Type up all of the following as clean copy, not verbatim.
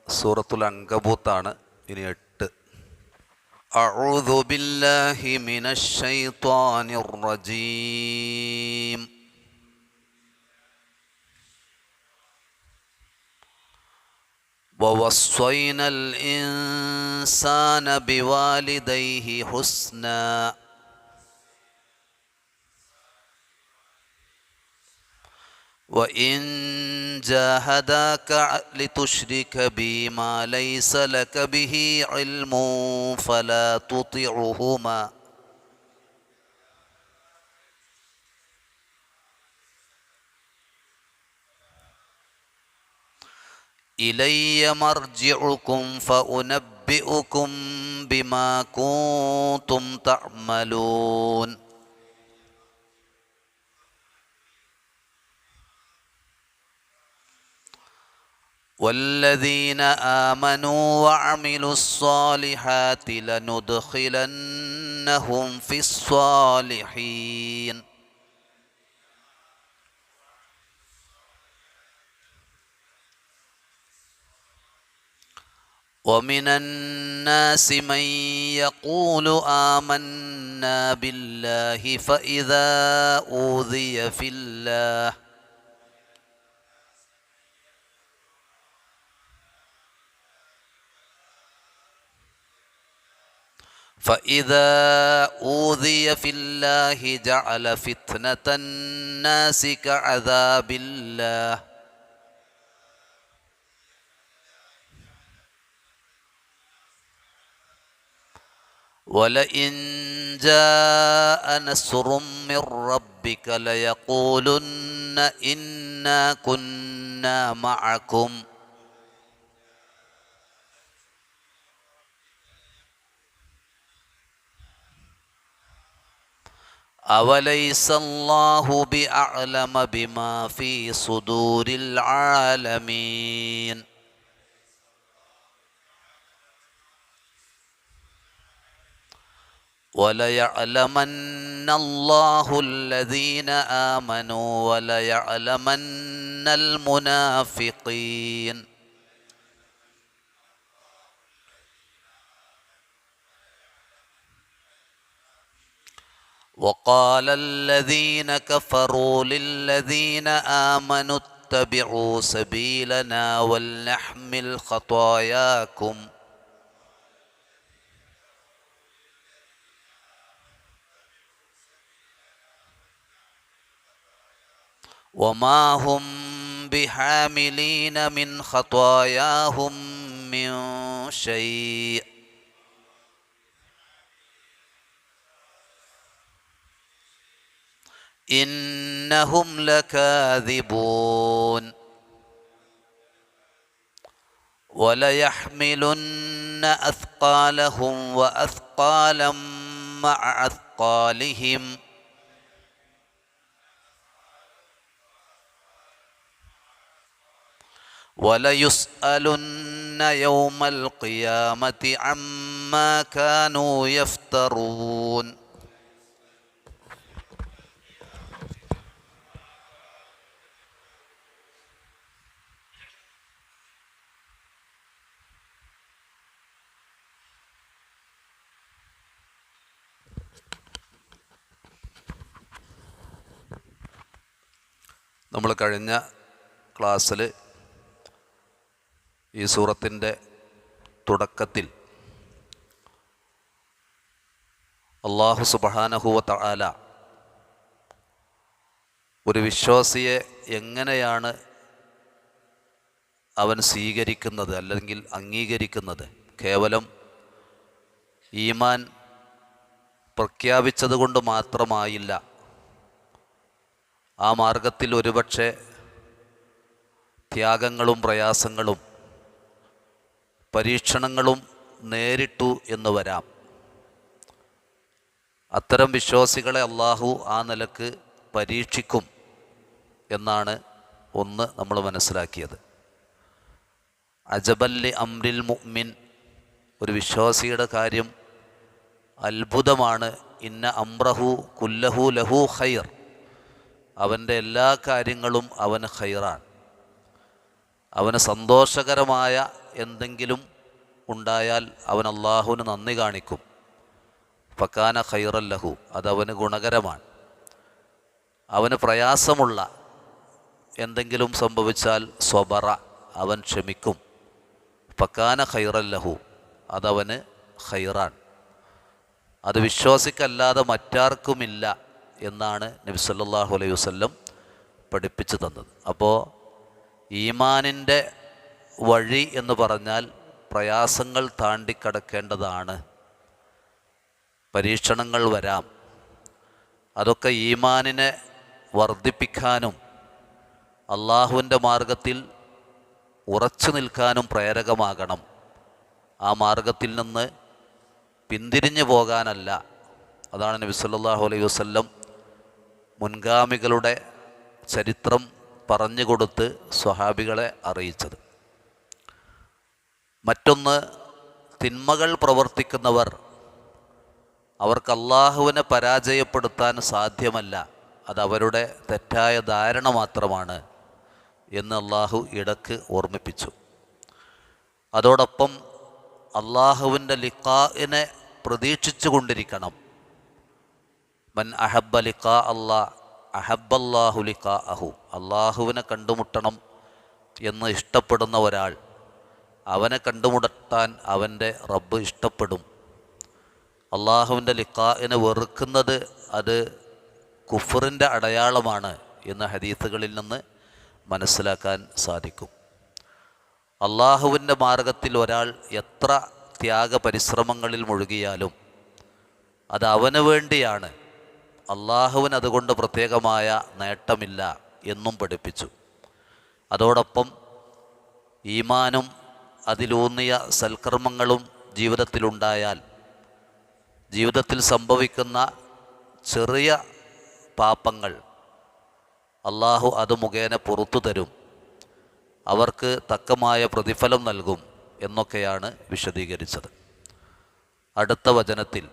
സൂറത്തുൽ അൻകബൂത്താണ്. ഇനി 8. അഊദു ബില്ലാഹി മിനശ് ശൈത്വാനിർ റജീം. വവസ്വൈനൽ ഇൻസാന ബിവാലിദൈഹി ഹുസ്നാ وإن جاهداك لتشرك بي ما ليس لك به علم فلا تطعهما إلي مرجعكم فأنبئكم بما كنتم تعملون. والذين آمنوا وعملوا الصالحات لندخلنهم في الصالحين. ومن الناس من يقول آمنا بالله فإذا أوذي في الله جعل فتنة الناس كعذاب الله ولئن جاء نصر من ربك ليقولن إنا كنا معكم أوليس الله بأعلم بما في صدور العالمين. وليعلمن الله الذين آمنوا وليعلمن المنافقين. وقال الذين كفروا للذين آمنوا اتبعوا سبيلنا ولنحمل خطاياكم وما هم بحاملين من خطاياهم من شيء إنهم لكاذبون. وليحملن أثقالهم وأثقالا مع أثقالهم وليسألن يوم القيامة عما كانوا يفترون. നമ്മൾ കഴിഞ്ഞ ക്ലാസ്സിൽ ഈ സൂറത്തിൻ്റെ തുടക്കത്തിൽ അല്ലാഹു സുബ്ഹാനഹു വ തആല ഒരു വിശ്വാസിയെ എങ്ങനെയാണ് അവൻ സ്വീകരിക്കുന്നത് അല്ലെങ്കിൽ അംഗീകരിക്കുന്നത്? കേവലം ഈമാൻ പ്രഖ്യാപിച്ചത് കൊണ്ട് മാത്രമായില്ല. ആ മാർഗത്തിൽ ഒരുപക്ഷെ ത്യാഗങ്ങളും പ്രയാസങ്ങളും പരീക്ഷണങ്ങളും നേരിട്ടു എന്ന് വരാം. അത്തരം വിശ്വാസികളെ അള്ളാഹു ആ നിലക്ക് പരീക്ഷിക്കും എന്നാണ് ഒന്ന് നമ്മൾ മനസ്സിലാക്കിയത്. അജബല്ലി അംരിൽ മുഅ്മിൻ, ഒരു വിശ്വാസിയുടെ കാര്യം അത്ഭുതമാണ്. ഇന്ന അംറഹു കുല്ലഹു ലഹു ഖൈർ, അവൻ്റെ എല്ലാ കാര്യങ്ങളും അവന് ഖൈറാണ്. അവന് സന്തോഷകരമായ എന്തെങ്കിലും ഉണ്ടായാൽ അവൻ അള്ളാഹുവിന് നന്ദി കാണിക്കും. ഫക്കാന ഖൈറൻ ലഹു, അതവന് ഗുണകരമാണ്. അവന് പ്രയാസമുള്ള എന്തെങ്കിലും സംഭവിച്ചാൽ സ്വബറ, അവൻ ക്ഷമിക്കും. ഫക്കാന ഖൈറൻ ലഹു, അതവന് ഖൈറാൻ. അത് വിശ്വാസിക്കല്ലാതെ മറ്റാർക്കുമില്ല എന്നാണ് നബി സല്ലല്ലാഹു അലൈഹി വസല്ലം പഠിപ്പിച്ചു തന്നത്. അപ്പോൾ ഈമാനിൻ്റെ വഴി എന്ന് പറഞ്ഞാൽ പ്രയാസങ്ങൾ താണ്ടിക്കടക്കേണ്ടതാണ്. പരീക്ഷണങ്ങൾ വരാം, അതൊക്കെ ഈമാനിനെ വർദ്ധിപ്പിക്കാനും അള്ളാഹുവിൻ്റെ മാർഗത്തിൽ ഉറച്ചു നിൽക്കാനും പ്രേരകമാകണം. ആ മാർഗത്തിൽ നിന്ന് പിന്തിരിഞ്ഞു പോകാനല്ല. അതാണ് നബി സല്ലല്ലാഹു അലൈഹി വസല്ലം മുൻഗാമികളുടെ ചരിത്രം പറഞ്ഞുകൊടുത്ത് സ്വഹാബികളെ അറിയിച്ചത്. മറ്റൊന്ന്, തിന്മകൾ പ്രവർത്തിക്കുന്നവർ, അവർക്ക് അള്ളാഹുവിനെ പരാജയപ്പെടുത്താൻ സാധ്യമല്ല, അതവരുടെ തെറ്റായ ധാരണ മാത്രമാണ് എന്ന് അള്ളാഹു ഇടക്ക് ഓർമ്മിപ്പിച്ചു. അതോടൊപ്പം അള്ളാഹുവിൻ്റെ ലിഖാഇനെ പ്രതീക്ഷിച്ചു കൊണ്ടിരിക്കണം. മൻ അഹബ്ബ ലിഖാ അല്ലാഹ് അഹബ്ബല്ലാഹു ലിഖാഅഹു, അള്ളാഹുവിനെ കണ്ടുമുട്ടണം എന്ന് ഇഷ്ടപ്പെടുന്ന ഒരാൾ, അവനെ കണ്ടുമുട്ടാൻ അവൻ്റെ റബ്ബ് ഇഷ്ടപ്പെടും. അള്ളാഹുവിൻ്റെ ലിഖാഇനെ വെറുക്കുന്നത് അത് കുഫറിൻ്റെ അടയാളമാണ് എന്ന് ഹദീസുകളിൽ നിന്ന് മനസ്സിലാക്കാൻ സാധിക്കും. അള്ളാഹുവിൻ്റെ മാർഗത്തിൽ ഒരാൾ എത്ര ത്യാഗപരിശ്രമങ്ങളിൽ മുഴുകിയാലും അത് അവന് വേണ്ടിയാണ്, അള്ളാഹുവിന് അതുകൊണ്ട് പ്രത്യേകമായ നേട്ടമില്ല എന്നും പഠിപ്പിച്ചു. അതോടൊപ്പം ഈമാനും അതിലൂന്നിയ സൽക്കർമ്മങ്ങളും ജീവിതത്തിലുണ്ടായാൽ ജീവിതത്തിൽ സംഭവിക്കുന്ന ചെറിയ പാപങ്ങൾ അള്ളാഹു അത് മുഖേന പുറത്തു തരും, അവർക്ക് തക്കമായ പ്രതിഫലം നൽകും എന്നൊക്കെയാണ് വിശദീകരിച്ചത്. അടുത്ത വചനത്തിൽ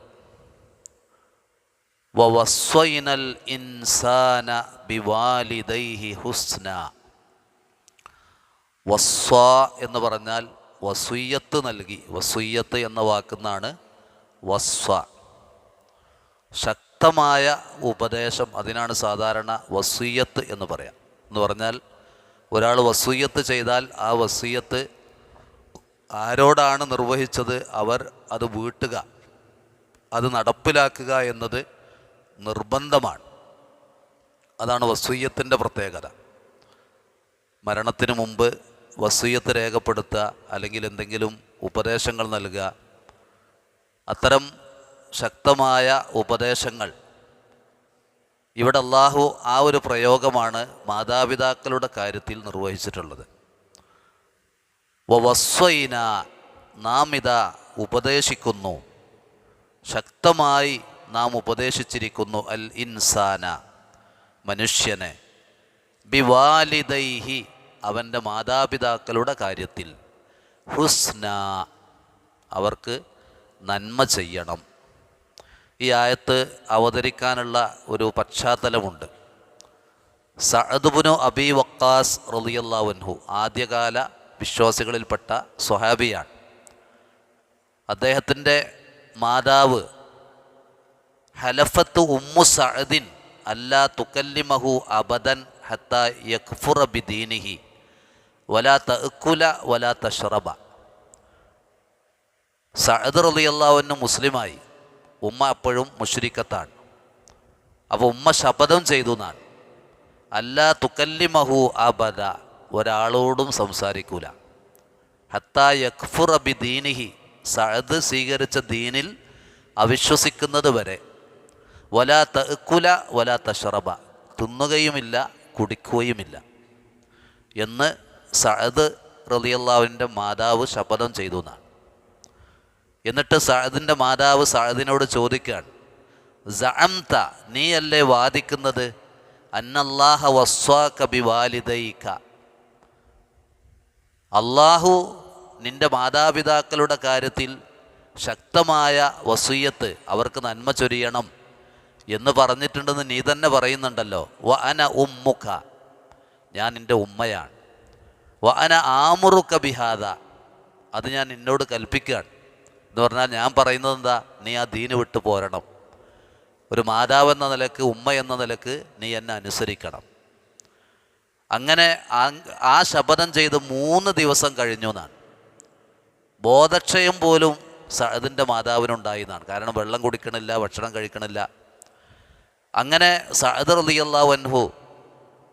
വവസ്വൈനൽ ഇൻസാന ബിവാലിദൈഹി ഹുസ്ന. വസ്വ എന്ന് പറഞ്ഞാൽ വസുയ്യത്ത് നൽകി. വസുയ്യത്ത് എന്ന വാക്കുന്നാണ് വസ്വ, ശക്തമായ ഉപദേശം. അതിനാണ് സാധാരണ വസുയ്യത്ത് എന്ന് പറയാം. എന്ന് പറഞ്ഞാൽ ഒരാൾ വസുയ്യത്ത് ചെയ്താൽ ആ വസുയ്യത്ത് ആരോടാണ് നിർവഹിച്ചത് അവർ അത് വീട്ടുക, അത് നടപ്പിലാക്കുക എന്നത് നിർബന്ധമാണ്. അതാണ് വസുയ്യത്തിൻ്റെ പ്രത്യേകത. മരണത്തിന് മുമ്പ് വസുയ്യത്ത് രേഖപ്പെടുത്തുക, അല്ലെങ്കിൽ എന്തെങ്കിലും ഉപദേശങ്ങൾ നൽകുക, അത്തരം ശക്തമായ ഉപദേശങ്ങൾ. ഇവിടെ അള്ളാഹു ആ ഒരു പ്രയോഗമാണ് മാതാപിതാക്കളുടെ കാര്യത്തിൽ നിർവഹിച്ചിട്ടുള്ളത്. വവസ്വൈന, നാം ഇതാ ഉപദേശിക്കുന്നു, ശക്തമായി നാം ഉപദേശിച്ചിരിക്കുന്നു, അൽ ഇൻസാന, മനുഷ്യനെ, ബിവാലിദൈഹി, അവൻ്റെ മാതാപിതാക്കളുടെ കാര്യത്തിൽ, ഹുസ്ന, അവർക്ക് നന്മ ചെയ്യണം. ഈ ആയത്ത് അവതരിക്കാനുള്ള ഒരു പശ്ചാത്തലമുണ്ട്. സഅദ് ഇബ്നു അബീ വഖാസ് റളിയല്ലാഹു അൻഹു ആദ്യകാല വിശ്വാസികളിൽപ്പെട്ട സ്വഹാബിയാണ്. അദ്ദേഹത്തിൻ്റെ മാതാവ് ഹലഫത്ത് ഉമ്മു സഅദിൻ അല്ലാ തുകല്ലിമഹു അബദൻ ഹത്താ യക്ഫുറ ബിദീനിഹി വലാ തഅക്കുല വലാ തശ്റബ. സഅദ് റളിയല്ലാഹു അൻഹു മുസ്ലിമായി, ഉമ്മ അപ്പോഴും മുശ്രിക്കത്താണ്. അപ്പോൾ ഉമ്മ ശപഥം ചെയ്തു എന്നാണ്, അല്ലാ തുകല്ലിമഹു അബദ, ഒരാളോടും സംസാരിക്കൂല, ഹത്താ യക്ഫുറ ബിദീനിഹി, സഅദ് സ്വീകരിച്ച ദീനിൽ അവിശ്വസിക്കുന്നത് വരെ, വലാ തഅക്കുല വലാ തശ്റബ, തിന്നുകയുമില്ല കുടിക്കുകയുമില്ല എന്ന് സഅദ് റളിയല്ലാഹുവിൻ്റെ മാതാവ് ശപഥം ചെയ്തു എന്നാണ്. എന്നിട്ട് സഅദിൻ്റെ മാതാവ് സഅദിനോട് ചോദിക്കുകയാണ്, സഅംത, നീയല്ലേ വാദിക്കുന്നത്, അന്നല്ലാഹ വസ്വാക ബിവാലിദൈക, അള്ളാഹു നിൻ്റെ മാതാപിതാക്കളുടെ കാര്യത്തിൽ ശക്തമായ വസിയ്യത്ത്, അവർക്ക് നന്മ ചൊരിയണം എന്ന് പറഞ്ഞിട്ടുണ്ടെന്ന് നീ തന്നെ പറയുന്നുണ്ടല്ലോ. വ അന ഉമ്മുക, ഞാൻ നിൻ്റെ ഉമ്മയാണ്. വ അന ആമുറുക ബിഹാദ, അത് ഞാൻ നിന്നോട് കൽപ്പിക്കുകയാണ്. എന്ന് പറഞ്ഞാൽ ഞാൻ പറയുന്നത് എന്താ, നീ ആ ദീന് വിട്ട് പോരണം. ഒരു മാതാവെന്ന നിലക്ക്, ഉമ്മ എന്ന നിലക്ക് നീ എന്നെ അനുസരിക്കണം. അങ്ങനെ ആ ശപഥം ചെയ്ത് 3 ദിവസം കഴിഞ്ഞു എന്നാണ്. ബോധക്ഷയം പോലും സഅദിൻ്റെ മാതാവിനുണ്ടായി എന്നാണ്. കാരണം വെള്ളം കുടിക്കണില്ല, ഭക്ഷണം കഴിക്കണില്ല. അങ്ങനെ സഅദ് റളിയല്ലാഹു അൻഹു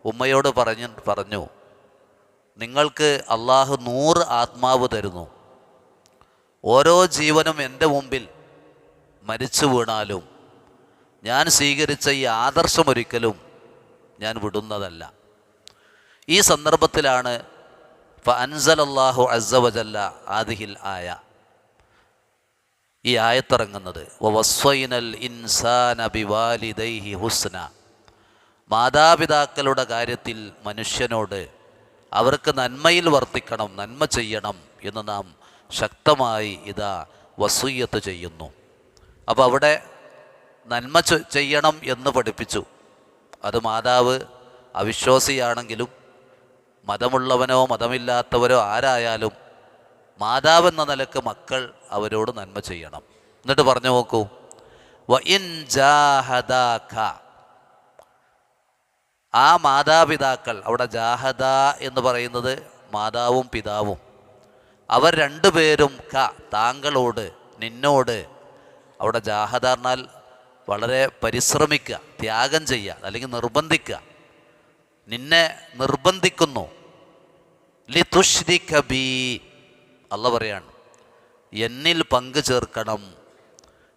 ഉമ്മയോട് പറഞ്ഞു, നിങ്ങൾക്ക് അള്ളാഹു 100 ആത്മാവ് തരുന്നു. ഓരോ ജീവനും എൻ്റെ മുമ്പിൽ മരിച്ചു വീണാലും ഞാൻ സ്വീകരിച്ച ഈ ആദർശമൊരിക്കലും ഞാൻ വിടുന്നതല്ല. ഈ സന്ദർഭത്തിലാണ് ഫഅൻസലല്ലാഹു അസ്സ വജല്ല ആദിഹിൽ ആയ, ഈ ആയത്തിറങ്ങുന്നത്. വവസ്വൈനൽ ഇൻസാന ബിവാലിദൈഹി ഹുസ്ന, മാതാപിതാക്കളുടെ കാര്യത്തിൽ മനുഷ്യനോട് അവർക്ക് നന്മയിൽ വർത്തിക്കണം, നന്മ ചെയ്യണം എന്ന് നാം ശക്തമായി ഇതാ വസിയ്യത്ത് ചെയ്യുന്നു. അപ്പോൾ അവിടെ നന്മ ചെയ്യണം എന്ന് പഠിപ്പിച്ചു. അത് മാതാവ് അവിശ്വാസിയാണെങ്കിലും മതമുള്ളവനോ മതമില്ലാത്തവരോ ആരായാലും മാതാവെന്ന നിലക്ക് മക്കൾ അവരോട് നന്മ ചെയ്യണം. എന്നിട്ട് പറഞ്ഞു നോക്കൂ, വ ഇൻ ജാഹദാക, ആ മാതാപിതാക്കൾ, അവിടെ ജാഹദ എന്ന് പറയുന്നത് മാതാവും പിതാവും, അവർ രണ്ടുപേരും താങ്കളോട്, നിന്നോട്, അവിടെ ജാഹദ പറഞ്ഞാൽ വളരെ പരിശ്രമിക്കുക, ത്യാഗം ചെയ്യുക, അല്ലെങ്കിൽ നിർബന്ധിക്കുക, നിന്നെ നിർബന്ധിക്കുന്നു. ലിതുശ്രിക ബി, അല്ലാഹ് പറയാണ് എന്നിൽ പങ്കു ചേർക്കണം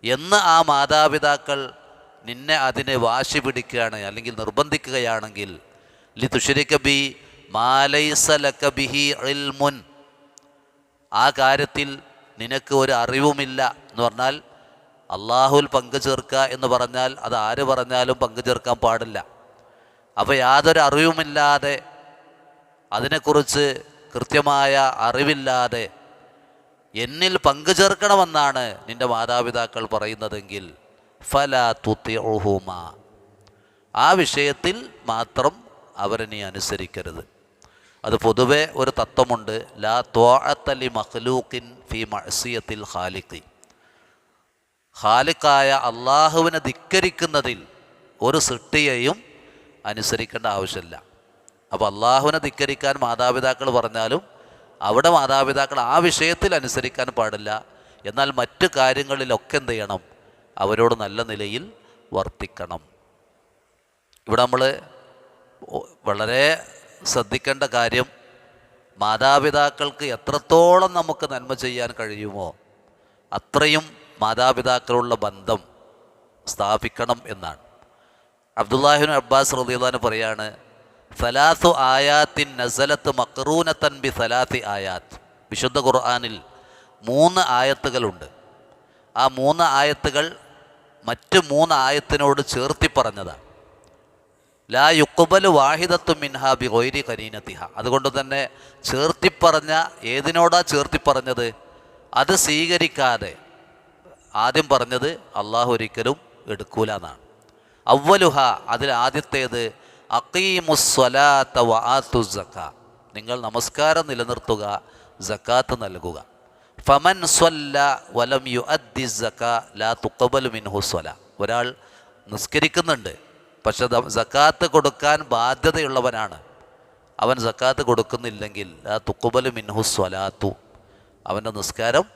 എന്ന് ആ മാതാപിതാക്കൾ നിന്നെ അതിനെ വാശി പിടിക്കുകയാണ് അല്ലെങ്കിൽ നിർബന്ധിക്കുകയാണെങ്കിൽ, ലിതുശ്രിക ബി മാ ലൈസ ലക ബിഹി ഇൽമുൻ, ആ കാര്യത്തിൽ നിനക്ക് ഒരു അറിവുമില്ല എന്ന് പറഞ്ഞാൽ, അള്ളാഹുൽ പങ്കു ചേർക്കുക എന്ന് പറഞ്ഞാൽ അത് ആര് പറഞ്ഞാലും പങ്കു ചേർക്കാൻ പാടില്ല. അപ്പോൾ യാതൊരു അറിവുമില്ലാതെ, അതിനെക്കുറിച്ച് കൃത്യമായ അറിവില്ലാതെ എന്നിൽ പങ്കു ചേർക്കണമെന്നാണ് നിൻ്റെ മാതാപിതാക്കൾ പറയുന്നതെങ്കിൽ ഫലാ തുതിഉഹുമാ, ആ വിഷയത്തിൽ മാത്രം അവരെ നീ അനുസരിക്കരുത്. അത് പൊതുവെ ഒരു തത്വമുണ്ട്, ലാ ത്വാഅത ലി മഖ്ലൂഖിൻ ഫീ മഅസിയത്തിൽ ഖാലിഖി, ഖാലിഖായ അള്ളാഹുവിനെ ധിക്കരിക്കുന്നതിൽ ഒരു സൃഷ്ടിയെയും അനുസരിക്കേണ്ട ആവശ്യമില്ല. അപ്പോൾ അള്ളാഹുവിനെ ധിക്കരിക്കാൻ മാതാപിതാക്കൾ പറഞ്ഞാലും അവിടെ മാതാപിതാക്കൾ ആ വിഷയത്തിൽ അനുസരിക്കാൻ പാടില്ല. എന്നാൽ മറ്റു കാര്യങ്ങളിലൊക്കെ എന്ത് ചെയ്യണം, അവരോട് നല്ല നിലയിൽ വർത്തിക്കണം. ഇവിടെ നമ്മൾ വളരെ ശ്രദ്ധിക്കേണ്ട കാര്യം, മാതാപിതാക്കൾക്ക് എത്രത്തോളം നമുക്ക് നന്മ ചെയ്യാൻ കഴിയുമോ അത്രയും മാതാപിതാക്കളുള്ള ബന്ധം സ്ഥാപിക്കണം എന്നാണ്. അബ്ദുല്ലാഹിബ്നു അബ്ബാസ് റളിയല്ലാഹു അൻഹു പറയാണ്, സലാസു ആയാത്തിൻ നസലത്ത് മഖ്റൂനത്തൻ ബി സലാത്തി ആയാത്ത്, വിശുദ്ധ ഖുർആനിൽ 3 ആയത്തുകളുണ്ട്. ആ 3 ആയത്തുകൾ മറ്റ് 3 ആയത്തിനോട് ചേർത്തി പറഞ്ഞതാണ്. ലാ യുഖ്ബലു വാഹിദത്തു മിൻഹാ ബി ഗൈരി ഖരീനതിഹ, അതുകൊണ്ട് തന്നെ ചേർത്തിപ്പറഞ്ഞ ഏതിനോടാ ചേർത്തിപ്പറഞ്ഞത്, അത് സ്വീകരിക്കാതെ ആദ്യം പറഞ്ഞത് അള്ളാഹു ഒരിക്കലും എടുക്കൂല എന്നാണ്. അവ്വലുഹ, അതിൽ ആദ്യത്തേത് അഖീമുസ്സലാത്ത വ ആത്തുസ് സക്കാ, നിങ്ങൾ നമസ്കാരം നിലനിർത്തുക, സക്കാത്ത് നൽകുക. ഫമൻ സ്വല്ല വലം യുഅദ്ദി സക്കാ ലാ തുഖ്ബലു മിൻഹു സ്വലാ, ഒരാൾ നിസ്കരിക്കുന്നുണ്ട് പക്ഷെ സക്കാത്ത് കൊടുക്കാൻ ബാധ്യതയുള്ളവനാണ്, അവൻ സക്കാത്ത് കൊടുക്കുന്നില്ലെങ്കിൽ ലാ തുഖ്ബലു മിൻഹു സ്വലാത്തു, അവൻ്റെ നിസ്കാരം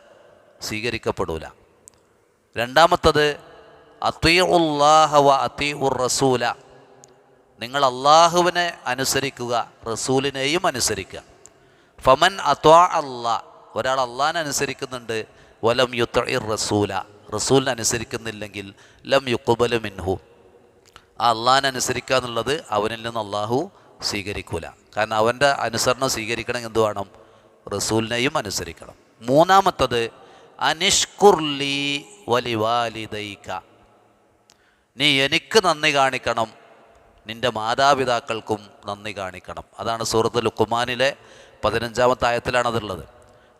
സ്വീകരിക്കപ്പെടൂല. രണ്ടാമത്തത് അത്വീഉല്ലാഹ വ അത്വീഉർ റസൂല, നിങ്ങൾ അള്ളാഹുവിനെ അനുസരിക്കുക, റസൂലിനെയും അനുസരിക്കുക. ഫമൻ അത്വാ അല്ലാ, ഒരാൾ അള്ളാഹിനെ അനുസരിക്കുന്നുണ്ട്, വലം യുത്ഇർ റസൂല, റസൂലിനെ അനുസരിക്കുന്നില്ലെങ്കിൽ ലം യുഖ്ബലു മിൻഹു, ആ അള്ളാഹിനെ അനുസരിക്കുക എന്നുള്ളത് അവനിൽ നിന്ന് അള്ളാഹു സ്വീകരിക്കൂല. കാരണം അവൻ്റെ അനുസരണം സ്വീകരിക്കണമെങ്കിൽ എന്ത് വേണം, റസൂലിനെയും അനുസരിക്കണം. മൂന്നാമത്തത് അനിഷ്കുർലി വലിവാലിദൈക, നീ എനിക്ക് നന്ദി കാണിക്കണം, നിൻ്റെ മാതാപിതാക്കൾക്കും നന്ദി കാണിക്കണം. അതാണ് സൂറത്ത് ലുഖ്മാനിലെ 15-ാമത്തെ ആയത്തിലാണ് അതുള്ളത്.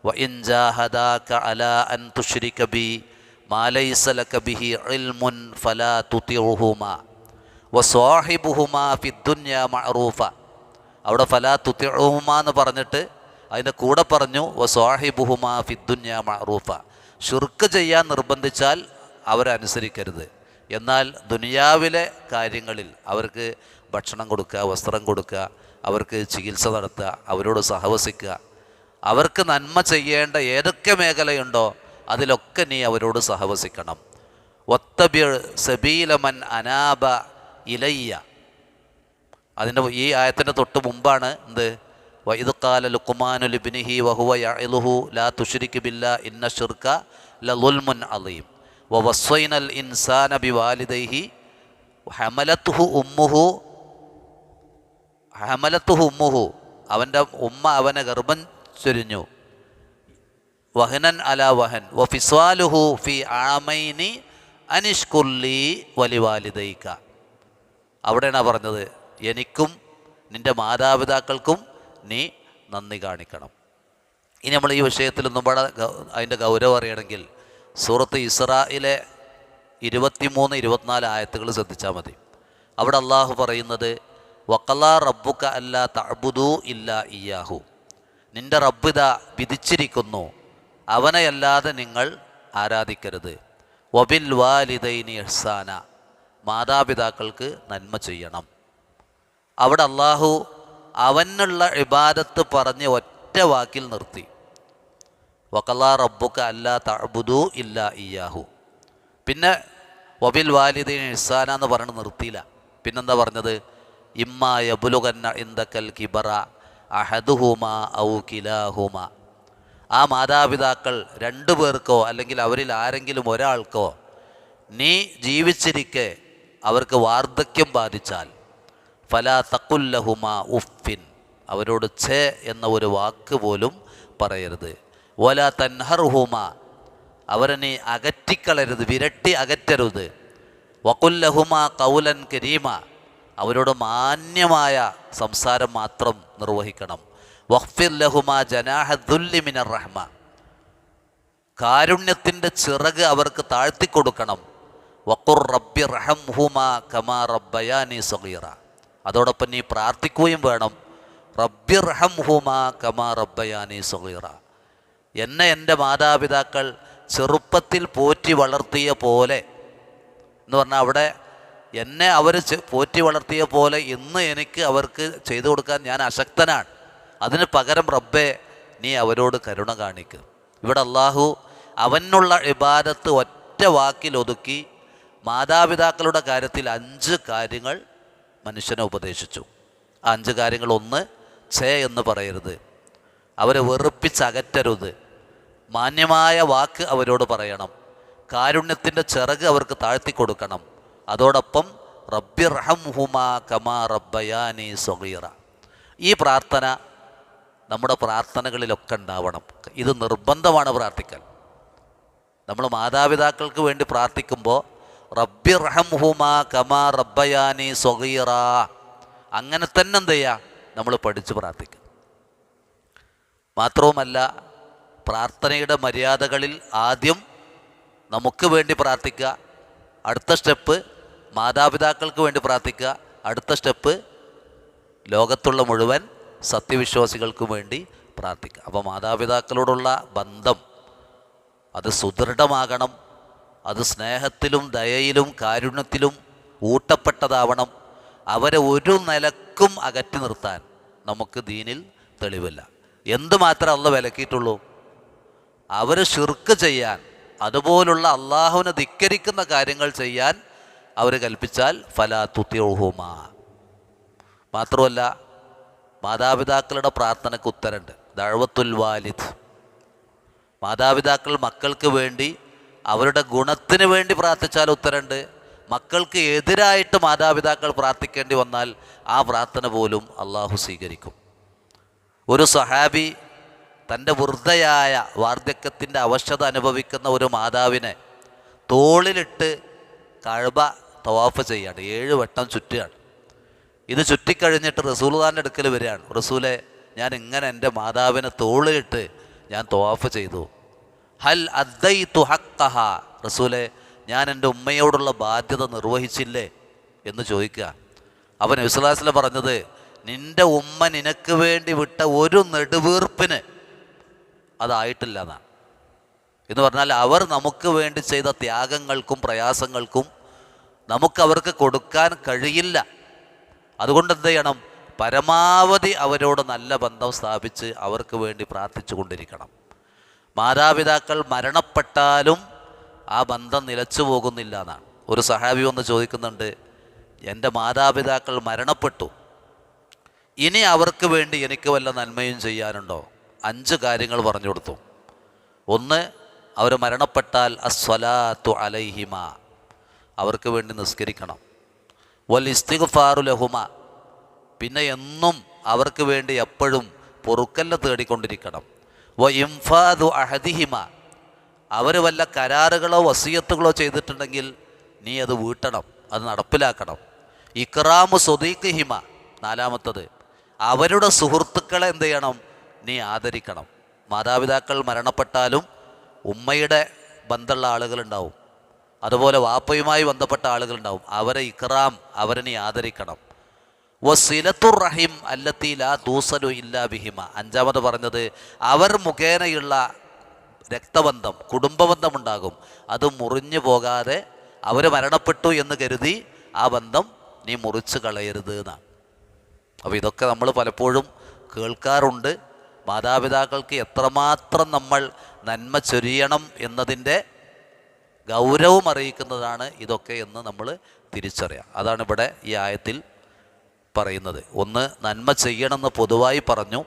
വ ഇൻ ജാഹദാക അലാ അൻ തുശ്രിക ബി മാ ലൈസ ലക ബിഹി ഇൽമുൻ ഫലാ തുതിഉഹുമാ വസ്വാഹിബുഹുമാ ഫിദ്ദുനിയ മഅറൂഫ, അവിടെ ഫലാ തുതിഉഹുമ എന്ന് പറഞ്ഞിട്ട് അതിൻ്റെ കൂടെ പറഞ്ഞു വസ്വാഹിബുഹുമ ഫിദ്ദുന്യ മഅറൂഫ. ശിർക്ക് ചെയ്യാൻ നിർബന്ധിച്ചാൽ അവരനുസരിക്കരുത്, എന്നാൽ ദുനിയാവിലെ കാര്യങ്ങളിൽ അവർക്ക് ഭക്ഷണം കൊടുക്കുക, വസ്ത്രം കൊടുക്കുക, അവർക്ക് ചികിത്സ നടത്തുക, അവരോട് സഹവസിക്കുക, അവർക്ക് നന്മ ചെയ്യേണ്ട ഏതൊക്കെ മേഖലയുണ്ടോ അതിലൊക്കെ നീ അവരോട് സഹവസിക്കണം. വത്തബി സബീലമൻ അനാബ ഇലയ്യ. അതിൻ്റെ ഈ ആയത്തിൻ്റെ തൊട്ട് മുമ്പാണ് എന്ത്? വഇദ് ഖാല ലുഖ്മാനു ലിബ്നിഹി വഹുവ യഇലുഹു ലാ തുശ്രിക് ബില്ലാ ഇന്ന ശിർക ലളുൽമുൻ അളീം വവസ്വൈനൽ ഇൻസാന ബിവാലിദൈഹി ഹമലത്തുഹു ഉമ്മുഹു. അവൻ്റെ ഉമ്മ അവനെ ഗർഭം ചൊരിഞ്ഞു. വഹനൻ അലാ വഹൻ വഫിസ്വാലുഹു ഫി ആമൈനി അനിഷ്കുല്ലി വലിവാലിദൈക. അവിടെയാണ് പറഞ്ഞത് എനിക്കും നിൻ്റെ മാതാപിതാക്കൾക്കും നീ നന്ദി കാണിക്കണം. ഇനി നമ്മൾ ഈ വിഷയത്തിൽ ഒന്നും പാടെ അതിൻ്റെ ഗൗരവം അറിയണമെങ്കിൽ സൂറത്ത് ഇസ്രായിലെ 23-24 ആയത്തുകൾ ശ്രദ്ധിച്ചാൽ മതി. അവിടെ അള്ളാഹു പറയുന്നത് വഖലാ റബ്ബുക അല്ലാ തഅബുദൂ ഇല്ലാ ഇയ്യാഹു. നിൻ്റെ റബ്ബിത വിധിച്ചിരിക്കുന്നു അവനെയല്ലാതെ നിങ്ങൾ ആരാധിക്കരുത്. വബിൽ വാലിദൈനി ഇഹ്സാന, മാതാപിതാക്കൾക്ക് നന്മ ചെയ്യണം. അവിടെ അള്ളാഹു അവനുള്ള ഇബാദത്ത് പറഞ്ഞ് ഒറ്റ വാക്കിൽ നിർത്തി. വഖലാ റബ്ബുക അല്ലാ തഅബുദൂ ഇല്ലാ ഇയ്യാഹു. പിന്നെ വബിൽ വാലിദൈനി ഇഹ്സാന എന്ന് പറഞ്ഞ് നിർത്തിയില്ല. പിന്നെന്താ പറഞ്ഞത്? ഇമ്മാ യബ്ലുഗന്ന ഇൻദകൽ കിബറ അഹദുഹുമാ ഔ കിലാഹുമ. ആ മാതാപിതാക്കൾ രണ്ടു പേർക്കോ അല്ലെങ്കിൽ അവരിൽ ആരെങ്കിലും ഒരാൾക്കോ നീ ജീവിച്ചിരിക്കെ അവർക്ക് വാർദ്ധക്യം ബാധിച്ചാൽ ഫലാ തഖുല്ലഹുമാ ഉഫിൻ, അവരോട് ഛേ എന്ന ഒരു വാക്ക് പോലും പറയരുത്. വലാ തൻഹർഹുമ, അവരെ നീ അകറ്റിക്കളരുത്, വിരട്ടി അകറ്റരുത്. വഖുല്ലഹുമാ ഖൗലൻ കരീമ, അവരോട് മാന്യമായ സംസാരം മാത്രം നിർവഹിക്കണം. വഖ്ഫിർ ലഹുമാ ജനാഹ ദുല്ലി മിനർ റഹ്മ, കാരുണ്യത്തിൻ്റെ ചിറക് അവർക്ക് താഴ്ത്തിക്കൊടുക്കണം. വഖുർ റബ്ബി റഹംഹുമാ കമാ റബ്ബയാനി സഗീറ, അതോടൊപ്പം നീ പ്രാർത്ഥിക്കുകയും വേണം. റബ്ബി റഹംഹുമാ കമാ റബ്ബയാനി സഗീറ, എന്നെ എൻ്റെ മാതാപിതാക്കൾ ചെറുപ്പത്തിൽ പോറ്റി വളർത്തിയ പോലെ എന്ന് പറഞ്ഞാൽ അവിടെ എന്നെ അവർ പോറ്റി വളർത്തിയ പോലെ ഇന്ന് എനിക്ക് അവർക്ക് ചെയ്തു കൊടുക്കാൻ ഞാൻ അശക്തനാണ്. അതിന് പകരം റബ്ബേ നീ അവരോട് കരുണ കാണിക്കുക. ഇവിടെ അള്ളാഹു അവനുള്ള ഇബാദത്ത് ഒറ്റ വാക്കിൽ ഒതുക്കി മാതാപിതാക്കളുടെ കാര്യത്തിൽ 5 കാര്യങ്ങൾ മനുഷ്യനെ ഉപദേശിച്ചു. ആ 5 കാര്യങ്ങൾ: 1, ഛേ എന്ന് പറയരുത്, അവരെ വെറുപ്പിച്ചകറ്റരുത്, മാന്യമായ വാക്ക് അവരോട് പറയണം, കാരുണ്യത്തിൻ്റെ ചിറക് അവർക്ക് താഴ്ത്തിക്കൊടുക്കണം, അതോടൊപ്പം റബ്ബി റഹംഹുമാ കമാ റബ്ബയാനി സഗീറ. ഈ പ്രാർത്ഥന നമ്മുടെ പ്രാർത്ഥനകളിലൊക്കെ ഉണ്ടാവണം. ഇത് നിർബന്ധമാണ് പ്രാർത്ഥിക്കൽ. നമ്മൾ മാതാപിതാക്കൾക്ക് വേണ്ടി പ്രാർത്ഥിക്കുമ്പോൾ റബ്ബി റഹംഹുമാ കമാ റബ്ബയാനി സഗീറ അങ്ങനെ തന്നെ എന്ത് ചെയ്യുക, നമ്മൾ പഠിച്ച് പ്രാർത്ഥിക്കുക. മാത്രവുമല്ല, പ്രാർത്ഥനയുടെ മര്യാദകളിൽ ആദ്യം നമുക്ക് വേണ്ടി പ്രാർത്ഥിക്കുക, അടുത്ത സ്റ്റെപ്പ് മാതാപിതാക്കൾക്ക് വേണ്ടി പ്രാർത്ഥിക്കുക, അടുത്ത സ്റ്റെപ്പ് ലോകത്തുള്ള മുഴുവൻ സത്യവിശ്വാസികൾക്കും വേണ്ടി പ്രാർത്ഥിക്കുക. അപ്പോൾ മാതാപിതാക്കളോടുള്ള ബന്ധം അത് സുദൃഢമാകണം, അത് സ്നേഹത്തിലും ദയയിലും കാരുണ്യത്തിലും ഊട്ടപ്പെട്ടതാവണം. അവരെ ഒരു നിലക്കും അകറ്റി നിർത്താൻ നമുക്ക് ദീനിൽ തെളിവില്ല. എന്ത് മാത്രമേ അള്ളാഹ് വിലക്കിയിട്ടുള്ളൂ? അവർ ശിർക്ക് ചെയ്യാൻ, അതുപോലുള്ള അള്ളാഹുവിനെ ധിക്കരിക്കുന്ന കാര്യങ്ങൾ ചെയ്യാൻ അവർ കൽപ്പിച്ചാൽ ഫലാ തുതിഉഹുമാ. മാത്രമല്ല, മാതാപിതാക്കളുടെ പ്രാർത്ഥനയ്ക്ക് ഉത്തരമുണ്ട്. ദഅവത്തുൽ വാലിദ്, മാതാപിതാക്കൾ മക്കൾക്ക് വേണ്ടി അവരുടെ ഗുണത്തിന് വേണ്ടി പ്രാർത്ഥിച്ചാൽ ഉത്തരമുണ്ട്. മക്കൾക്ക് എതിരായിട്ട് മാതാപിതാക്കൾ പ്രാർത്ഥിക്കേണ്ടി വന്നാൽ ആ പ്രാർത്ഥന പോലും അള്ളാഹു സ്വീകരിക്കും. ഒരു സ്വഹാബി തൻ്റെ വൃദ്ധയായ വാർദ്ധക്യത്തിൻ്റെ അവശത അനുഭവിക്കുന്ന ഒരു മാതാവിനെ തോളിലിട്ട് കഅബ തവാഫ് ചെയ്യാണ്, 7 വട്ടം ചുറ്റുകയാണ്. ഇത് ചുറ്റിക്കഴിഞ്ഞിട്ട് റസൂലുള്ളാഹിൻ്റെ അടുക്കൽ വരികയാണ്. റസൂലെ, ഞാൻ ഇങ്ങനെ എൻ്റെ മാതാവിനെ തോളിലിട്ട് ഞാൻ തവാഫ് ചെയ്തു. ഹൽ അദ്ദൈതു ഹഖ്ഖഹ, റസൂലെ, ഞാൻ എൻ്റെ ഉമ്മയോടുള്ള ബാധ്യത നിർവഹിച്ചില്ലേ എന്ന് ചോദിക്കുക. അവൻ നബി സല്ലല്ലാഹു അലൈഹി വസല്ലം പറഞ്ഞത്, നിന്റെ ഉമ്മ നിനക്ക് വേണ്ടി വിട്ട ഒരു നെടുവീർപ്പിന് അതായിട്ടില്ല എന്നാണ്. എന്ന് പറഞ്ഞാൽ അവർ നമുക്ക് വേണ്ടി ചെയ്ത ത്യാഗങ്ങൾക്കും പ്രയാസങ്ങൾക്കും നമുക്കവർക്ക് കൊടുക്കാൻ കഴിയില്ല. അതുകൊണ്ട് എന്ത് ചെയ്യണം? പരമാവധി അവരോട് നല്ല ബന്ധം സ്ഥാപിച്ച് അവർക്ക് വേണ്ടി പ്രാർത്ഥിച്ചു കൊണ്ടിരിക്കണം. മാതാപിതാക്കൾ മരണപ്പെട്ടാലും ആ ബന്ധം നിലച്ചു പോകുന്നില്ല എന്നാണ്. ഒരു സഹാബി ഒന്ന് ചോദിക്കുന്നുണ്ട്, എൻ്റെ മാതാപിതാക്കൾ മരണപ്പെട്ടു, ഇനി അവർക്ക് വേണ്ടി എനിക്ക് വല്ല നന്മയും ചെയ്യാനുണ്ടോ? 5 കാര്യങ്ങൾ പറഞ്ഞു കൊടുത്തു. ഒന്ന്, അവർ മരണപ്പെട്ടാൽ അസ്വലാത്തു അലൈഹിമ, അവർക്ക് വേണ്ടി നിസ്കരിക്കണം. വൽ ഇസ്തിഗ്ഫാറു ലഹുമ, പിന്നെ എന്നും അവർക്ക് വേണ്ടി എപ്പോഴും പൊറുക്കല്ല തേടിക്കൊണ്ടിരിക്കണം. വ ഇംഫാദു അഹദിഹിമ, അവർ വല്ല കരാറുകളോ വസിയത്തുകളോ ചെയ്തിട്ടുണ്ടെങ്കിൽ നീ അത് വീട്ടണം, അത് നടപ്പിലാക്കണം. ഇക്റാമു സ്വദീഖിഹിമ, 4-മത്തത് അവരുടെ സുഹൃത്തുക്കളെ എന്ത് ചെയ്യണം? നീ ആദരിക്കണം. മാതാപിതാക്കൾ മരണപ്പെട്ടാലും ഉമ്മയുടെ ബന്ധമുള്ള ആളുകളുണ്ടാവും, അതുപോലെ വാപ്പയുമായി ബന്ധപ്പെട്ട ആളുകളുണ്ടാവും. അവരെ ഇക്റാം, അവരെ നീ ആദരിക്കണം. വസിലത്തുർ റഹിം അല്ലത്തി ലാ തൂസലു ഇല്ലാ ബിഹിമ, 5-മത് പറഞ്ഞത് അവർ മുഖേനയുള്ള രക്തബന്ധം, കുടുംബബന്ധമുണ്ടാകും, അത് മുറിഞ്ഞു പോകാതെ അവർ മരണപ്പെട്ടു എന്ന് കരുതി ആ ബന്ധം നീ മുറിച്ച് കളയരുത് എന്നാണ്. അപ്പോൾ ഇതൊക്കെ നമ്മൾ പലപ്പോഴും കേൾക്കാറുണ്ട്. മാതാപിതാക്കൾക്ക് എത്രമാത്രം നമ്മൾ നന്മ ചൊരിയണം എന്നതിൻ്റെ ഗൗരവം അറിയിക്കുന്നതാണ് ഇതൊക്കെ എന്ന് നമ്മൾ തിരിച്ചറിയാം. അതാണ് ഇവിടെ ഈ ആയത്തിൽ പറയുന്നത്. ഒന്ന്, നന്മ ചെയ്യണമെന്ന് പൊതുവായി പറഞ്ഞു.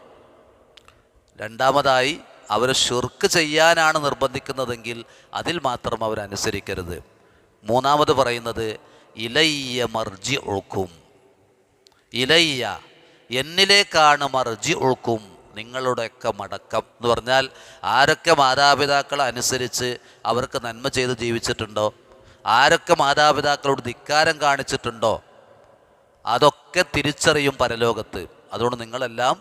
രണ്ടാമതായി, അവർ ശിർക്ക് ചെയ്യാനാണ് നിർബന്ധിക്കുന്നതെങ്കിൽ അതിൽ മാത്രം അവരനുസരിക്കരുത്. മൂന്നാമത് പറയുന്നത് ഇലയ്യ മർജി ഉൾക്കും, ഇലയ്യ എന്നിലേക്കാണ് മർജി ഉൾക്കും, നിങ്ങളുടെയൊക്കെ മടക്കം എന്ന് പറഞ്ഞാൽ ആരൊക്കെ മാതാപിതാക്കളെ അനുസരിച്ച് അവർക്ക് നന്മ ചെയ്ത് ജീവിച്ചിട്ടുണ്ടോ, ആരൊക്കെ മാതാപിതാക്കളോട് ധിക്കാരം കാണിച്ചിട്ടുണ്ടോ, അതൊക്കെ തിരിച്ചറിയും പരലോകത്ത്. അതുകൊണ്ട് നിങ്ങളെല്ലാം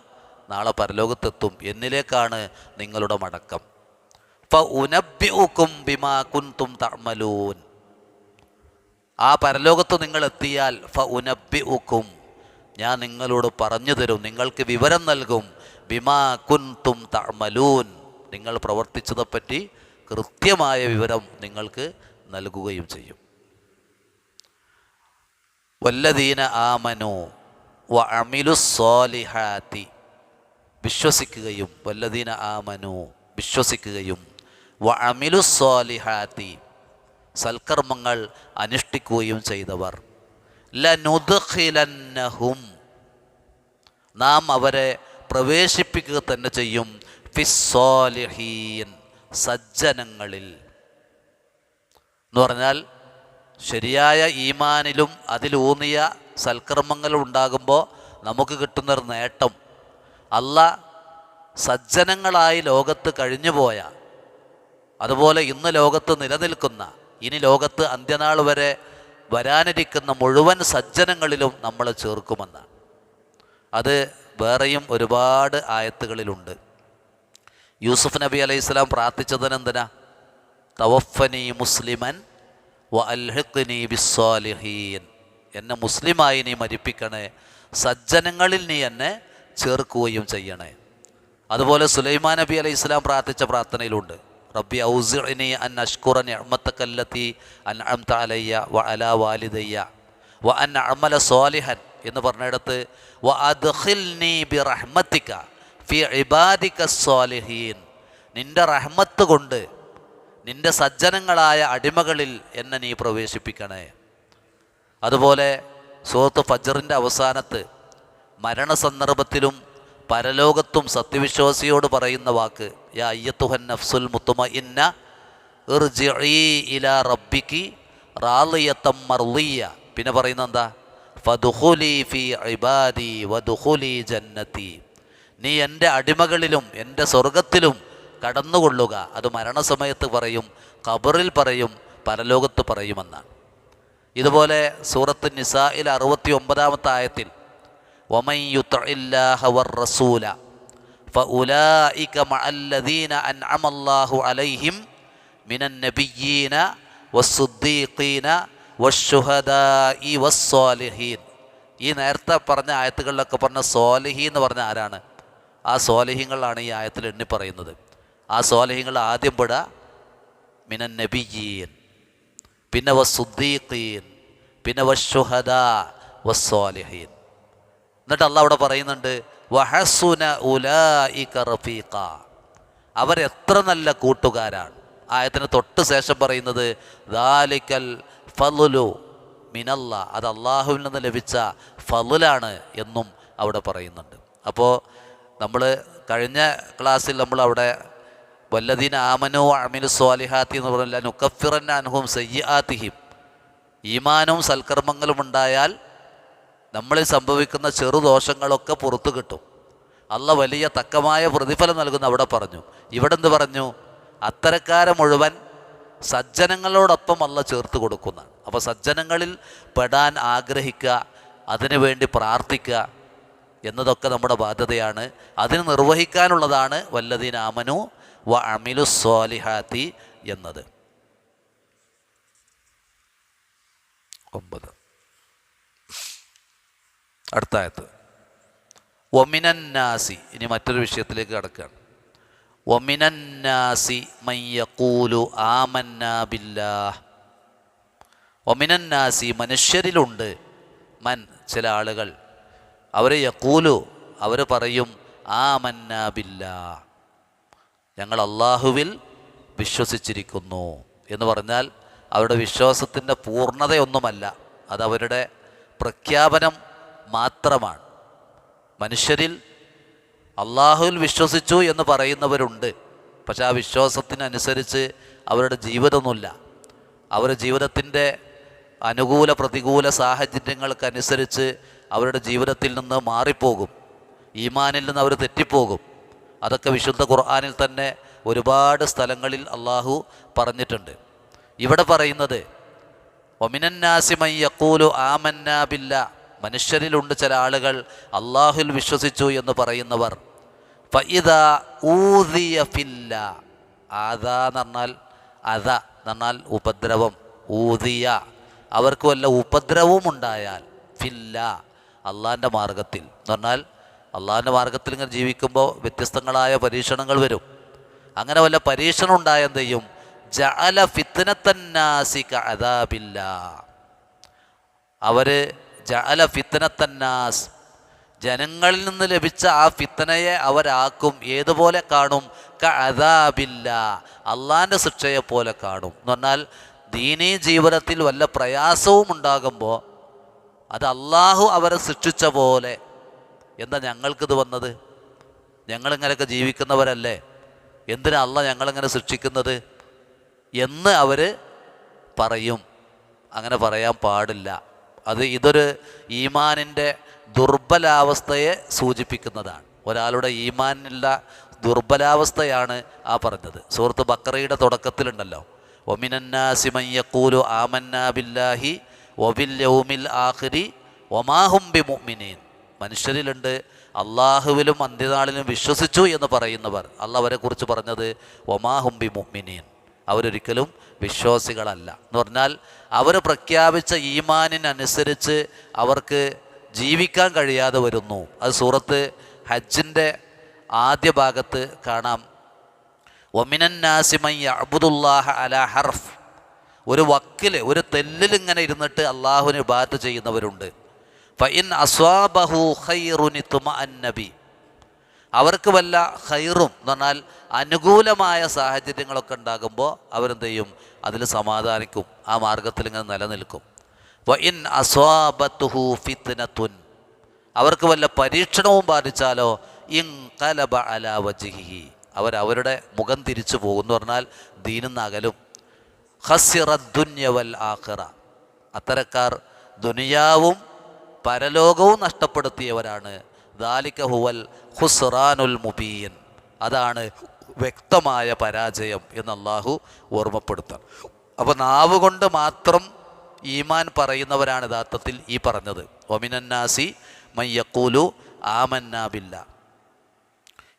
നാളെ പരലോകത്തെത്തും, എന്നിലേക്കാണ് നിങ്ങളുടെ മടക്കം. ഫഉനബ്ബിഉകും ബിമാ കുൻതും തഅമലൂൻ, ആ പരലോകത്ത് നിങ്ങൾ എത്തിയാൽ ഫഉനബ്ബിഉകും, ഞാൻ നിങ്ങളോട് പറഞ്ഞു തരും, നിങ്ങൾക്ക് വിവരം നൽകും. ബിമാ കുൻതും തഅമലൂൻ, നിങ്ങൾ പ്രവർത്തിച്ചതെപ്പറ്റി കൃത്യമായ വിവരം നിങ്ങൾക്ക് നൽകുകയും ചെയ്യും. വല്ലദീന ആമനു വ അമിലുസ്സാലിഹാത്തി, വിശ്വസിക്കുകയും, വല്ലദീന ആമനു വിശ്വസിക്കുകയും, വ അമിലുസ്സാലിഹാത്തി സൽക്കർമ്മങ്ങൾ അനുഷ്ഠിക്കുകയും ചെയ്തവർ, ലനുദ്ഖിലന്നഹും നാം അവരെ പ്രവേശിപ്പിക്കുക തന്നെ ചെയ്യും, ഫിസ്സാലിഹീൻ സജ്ജനങ്ങളിൽ. എന്ന് പറഞ്ഞാൽ ശരിയായ ഈമാനിലും അതിലൂന്നിയ സൽക്കർമ്മങ്ങളും ഉണ്ടാകുമ്പോൾ നമുക്ക് കിട്ടുന്നൊരു നേട്ടം, അല്ലാഹ് സജ്ജനങ്ങളായി ലോകത്ത് കഴിഞ്ഞുപോയ, അതുപോലെ ഇന്ന് ലോകത്ത് നിലനിൽക്കുന്ന, ഇനി ലോകത്ത് അന്ത്യനാൾ വരെ വരാനിരിക്കുന്ന മുഴുവൻ സജ്ജനങ്ങളിലും നമ്മളെ ചേർക്കുമെന്നാണ്. അത് വേറെയും ഒരുപാട് ആയത്തുകളിലുണ്ട്. യൂസുഫ് നബി അലൈഹിസ്സലാം പ്രാർത്ഥിച്ചതിനെന്തിനാ? തവഫനി മുസ്ലിമൻ വ അൽഹിഖ്നി ബിസ്സാലിഹീൻ, എന്നെ മുസ്ലിമായി നീ മരിപ്പിക്കണേ, സജ്ജനങ്ങളിൽ നീ എന്നെ ചേർക്കുകയും ചെയ്യണേ. അതുപോലെ സുലൈമാൻ നബി അലൈഹിസ്സലാം പ്രാർത്ഥിച്ച പ്രാർത്ഥനയിലുണ്ട്, റബ്ബി ഔസിഅനി അൻ അഷ്കുറ നിഅമതക അല്ലതി അൻഅംത അലയ്യ വ അലാ വാലിദയ്യ വ അൻ അഅമല സ്വാലിഹൻ എന്ന് പറഞ്ഞിടത്ത് വ അദ്ഖിൽനി ബിറഹ്മതിക ഫി ഇബാദിക സ്വാലിഹീൻ, നിൻ്റെ റഹ്മത്ത് കൊണ്ട് നിൻ്റെ സജ്ജനങ്ങളായ അടിമകളിൽ എന്നെ നീ പ്രവേശിപ്പിക്കണേ. അതുപോലെ സൂറത്ത് ഫജ്റിൻ്റെ അവസാനത്ത് മരണസന്ദർഭത്തിലും പരലോകത്തും സത്യവിശ്വാസിയോട് പറയുന്ന വാക്ക്, യാ അയ്യത്തുഹൻ നഫ്സുൽ മുത്മഇന്ന ഇർജിഇ ഇലാ റബ്ബികി റാളിയത്തം മർളിയ. പിന്നെ പറയുന്ന എന്താ? ഫദ്ഖുലി ഫീ ഇബാദി വദ്ഖുലി ജന്നതി, നീ എൻ്റെ അടിമകളിലും എൻ്റെ സ്വർഗത്തിലും കടന്നുകൊള്ളുക. അത് മരണസമയത്ത് പറയും, ഖബറിൽ പറയും, പരലോകത്ത് പറയുമെന്നാണ്. ഇതുപോലെ സൂറത്ത് നിസായിൽ 69-ാമത്തെ ആയത്തിൽ വമൻ യുത്ഇല്ലാഹ വർ-റസൂല ഫഉലൈക മഅല്ലദീന അൻഅമല്ലാഹു അലൈഹിം മിനൻ നബിയ്യീന വസ്സുദ്ദീഖീന വശുഹദാഇ വസ്സാലിഹീൻ ഈ നേരത്തെ പറഞ്ഞ ആയത്തുകളിലൊക്കെ പറഞ്ഞ സ്വാലിഹി എന്ന് പറഞ്ഞ ആരാണ്? ആ സ്വാലിഹ്യങ്ങളാണ് ഈ ആയത്തിൽ എണ്ണി പറയുന്നത്. ആ സ്വാലിഹ്യങ്ങൾ ആദ്യം പെടുക മിനൻ നബിയ്യീൻ, പിന്നെ വസ്സുദ്ദീഖീൻ, പിന്നെ വശുഹദാ വസ്സാലിഹീൻ. എന്നിട്ട് അള്ളാഹ് അവിടെ പറയുന്നുണ്ട് വഹസുന ഉലൈക റഫീഖ, അവരെത്ര നല്ല കൂട്ടുകാരാണ്. ആയത്തിന് തൊട്ട് ശേഷം പറയുന്നത് ദാലിക്കൽ ഫളുലു മിനല്ലാ, അത് അള്ളാഹുവിൽ നിന്ന് ലഭിച്ച ഫളുലാണ് എന്നും അവിടെ പറയുന്നുണ്ട്. അപ്പോൾ നമ്മൾ കഴിഞ്ഞ ക്ലാസ്സിൽ നമ്മൾ അവിടെ വല്ലദീന ആമനു അമിലു സ്വാലിഹാത്തി എന്ന് പറഞ്ഞാൽ നുക്കഫിറന്ന അൻഹും സയ്യിആതിഹിം, ഈമാനും സൽക്കർമ്മങ്ങളും ഉണ്ടായാൽ നമ്മളിൽ സംഭവിക്കുന്ന ചെറുദോഷങ്ങളൊക്കെ പുറത്തു കിട്ടും, അള്ളാഹ് വലിയ തക്കമായ പ്രതിഫലം നൽകുന്ന അവിടെ പറഞ്ഞു. ഇവിടെ എന്ത് പറഞ്ഞു? അത്തരക്കാരെ മുഴുവൻ സജ്ജനങ്ങളോടൊപ്പം അള്ളാഹ് ചേർത്ത് കൊടുക്കുന്നതാണ്. അപ്പോൾ സജ്ജനങ്ങളിൽ പെടാൻ ആഗ്രഹിക്കുക, അതിനു വേണ്ടി പ്രാർത്ഥിക്കുക എന്നതൊക്കെ നമ്മുടെ ബാധ്യതയാണ്. അതിന് നിർവഹിക്കാനുള്ളതാണ് വല്ലദീന ആമനു വ അമിലു സ്വാലിഹാത്തി എന്നത്. 9 അടുത്ത ആയത്ത് വമിനന്നാസി. ഇനി മറ്റൊരു വിഷയത്തിലേക്ക് കടക്കുകയാണ്. വമിനന്നാസി മൻ യഖൂലു ആമന്നാ ബില്ലാഹ്. വമിനന്നാസി മനുഷ്യരിലുണ്ട്, മൻ ചില ആളുകൾ, അവർ യഖൂലു അവർ പറയും ആമന്നാ ബില്ലാഹ്, ഞങ്ങൾ അള്ളാഹുവിൽ വിശ്വസിച്ചിരിക്കുന്നു എന്ന് പറഞ്ഞാൽ അവരുടെ വിശ്വാസത്തിൻ്റെ പൂർണ്ണതയൊന്നുമല്ല, അതവരുടെ പ്രഖ്യാപനം മാത്രമാണ്. മനുഷ്യരിൽ അള്ളാഹുവിൽ വിശ്വസിച്ചു എന്ന് പറയുന്നവരുണ്ട്, പക്ഷെ ആ വിശ്വാസത്തിനനുസരിച്ച് അവരുടെ ജീവിതമൊന്നുമില്ല. അവരുടെ ജീവിതത്തിൻ്റെ അനുകൂല പ്രതികൂല സാഹചര്യങ്ങൾക്കനുസരിച്ച് അവരുടെ ജീവിതത്തിൽ നിന്ന് മാറിപ്പോകും, ഈമാനിൽ നിന്ന് അവർ തെറ്റിപ്പോകും. അതൊക്കെ വിശുദ്ധ ഖുർആനിൽ തന്നെ ഒരുപാട് സ്ഥലങ്ങളിൽ അള്ളാഹു പറഞ്ഞിട്ടുണ്ട്. ഇവിടെ പറയുന്നത് വമിനന്നാസി മൻ യഖൂലു ആമന്നാ ബില്ലാഹ്, മനുഷ്യരിലുണ്ട് ചില ആളുകൾ അള്ളാഹുൽ വിശ്വസിച്ചു എന്ന് പറയുന്നവർ. ഫഇദാ ഊദിയ ഫില്ലാ, ആദാ എന്ന് പറഞ്ഞാൽ അത എന്ന് പറഞ്ഞാൽ ഉപദ്രവം, ഊദിയ അവർക്ക് വല്ല ഉപദ്രവവും ഉണ്ടായാൽ, ഫില്ലാ അള്ളാഹിൻ്റെ മാർഗത്തിൽ എന്ന് പറഞ്ഞാൽ അള്ളാഹിൻ്റെ മാർഗത്തിൽ ഇങ്ങനെ ജീവിക്കുമ്പോൾ വ്യത്യസ്തങ്ങളായ പരീക്ഷണങ്ങൾ വരും. അങ്ങനെ വല്ല പരീക്ഷണം ഉണ്ടായ എന്ത് ചെയ്യും? ജഅല ഫിത്നത്തന്നാസി കഅദാബില്ലാ, അവർ ജഅല ഫിത്നത്തന്നാസ്, ജനങ്ങളിൽ നിന്ന് ലഭിച്ച ആ ഫിത്നയെ അവരാക്കും ഏതുപോലെ കാണും? കഅദാബില്ലാ, അള്ളാഹിൻ്റെ ശിക്ഷയെ പോലെ കാണും. എന്ന് പറഞ്ഞാൽ ദീനീ ജീവിതത്തിൽ വല്ല പ്രയാസവും ഉണ്ടാകുമ്പോൾ അത് അള്ളാഹു അവരെ ശിക്ഷിച്ച പോലെ. എന്താ ഞങ്ങൾക്കിത് വന്നത്? ഞങ്ങളിങ്ങനെയൊക്കെ ജീവിക്കുന്നവരല്ലേ, എന്തിനാ അള്ളാഹ് ഞങ്ങളിങ്ങനെ ശിക്ഷിക്കുന്നത് എന്ന് അവർ പറയും. അങ്ങനെ പറയാൻ പാടില്ല. ഇതൊരു ഈമാനിൻ്റെ ദുർബലാവസ്ഥയെ സൂചിപ്പിക്കുന്നതാണ്. ഒരാളുടെ ഈമാനിലുള്ള ദുർബലാവസ്ഥയാണ് ആ പറഞ്ഞത്. സൂറത്ത് ബഖറയുടെ തുടക്കത്തിലുണ്ടല്ലോ, വമിനന്നാസി മൻ യഖൂലു ആമന്നാ ബില്ലാഹി വബിൽ യൗമിൽ ആഖിരി വമാ ഹും ബിമുഅ്മിനീൻ, മനുഷ്യരിലുണ്ട് അള്ളാഹുവിലും അന്ത്യനാളിലും വിശ്വസിച്ചു എന്ന് പറയുന്നവർ. അള്ളാഹ് അവരെക്കുറിച്ച് പറഞ്ഞത് വമാ ഹും ബിമുഅ്മിനീൻ, അവരൊരിക്കലും വിശ്വാസികളല്ല എന്ന് പറഞ്ഞാൽ അവർ പ്രഖ്യാപിച്ച ഈമാനിനനുസരിച്ച് അവർക്ക് ജീവിക്കാൻ കഴിയാതെ വരുന്നു. അത് സൂറത്ത് ഹജ്ജിൻ്റെ ആദ്യ ഭാഗത്ത് കാണാം. വമിനന്നാസി മൻ യഅ്ബുദുല്ലാഹ അലാ ഹർഫ്, ഒരു വക്കിൽ ഒരു തെല്ലിലിങ്ങനെ ഇരുന്നിട്ട് അള്ളാഹുവിന് ഇബാദത്ത് ചെയ്യുന്നവരുണ്ട്. ഫഇൻ അസ്വാബഹു ഖൈറുൻ ഇത്മഅന്ന ബി, അവർക്ക് വല്ല ഖൈറും എന്ന് പറഞ്ഞാൽ അനുകൂലമായ സാഹചര്യങ്ങളൊക്കെ ഉണ്ടാകുമ്പോൾ അവരെന്ത് ചെയ്യും? അതിൽ സമാധാനിക്കും, ആ മാർഗത്തിൽ ഇങ്ങനെ നിലനിൽക്കും. വഇൻ അസ്വാബത്തുഹു ഫിത്നത്തുൻ, അവർക്ക് വല്ല പരീക്ഷണവും ബാധിച്ചാലോ ഇൻഖലബ അലാ വജ്ഹിഹി, അവരുടെ മുഖം തിരിച്ചു പോകുമെന്ന് പറഞ്ഞാൽ ദീനിന്ന് അകലും. ഖസിറ ദുനിയ വൽ ആഖിറ, അത്തരക്കാർ ദുനിയാവും പരലോകവും നഷ്ടപ്പെടുത്തിയവരാണ്. ദാലിക ഹുവൽ ഖുസ്റാനുൽ മുബീൻ, അതാണ് വ്യക്തമായ പരാജയം എന്ന് അള്ളാഹു ഓർമ്മപ്പെടുത്താം. അപ്പോൾ നാവ് കൊണ്ട് മാത്രം ഈമാൻ പറയുന്നവരാണ് യഥാർത്ഥത്തിൽ ഈ പറഞ്ഞത് വമിനന്നാസി മൻ യഖൂലു ആമന്നാ ബില്ലാ.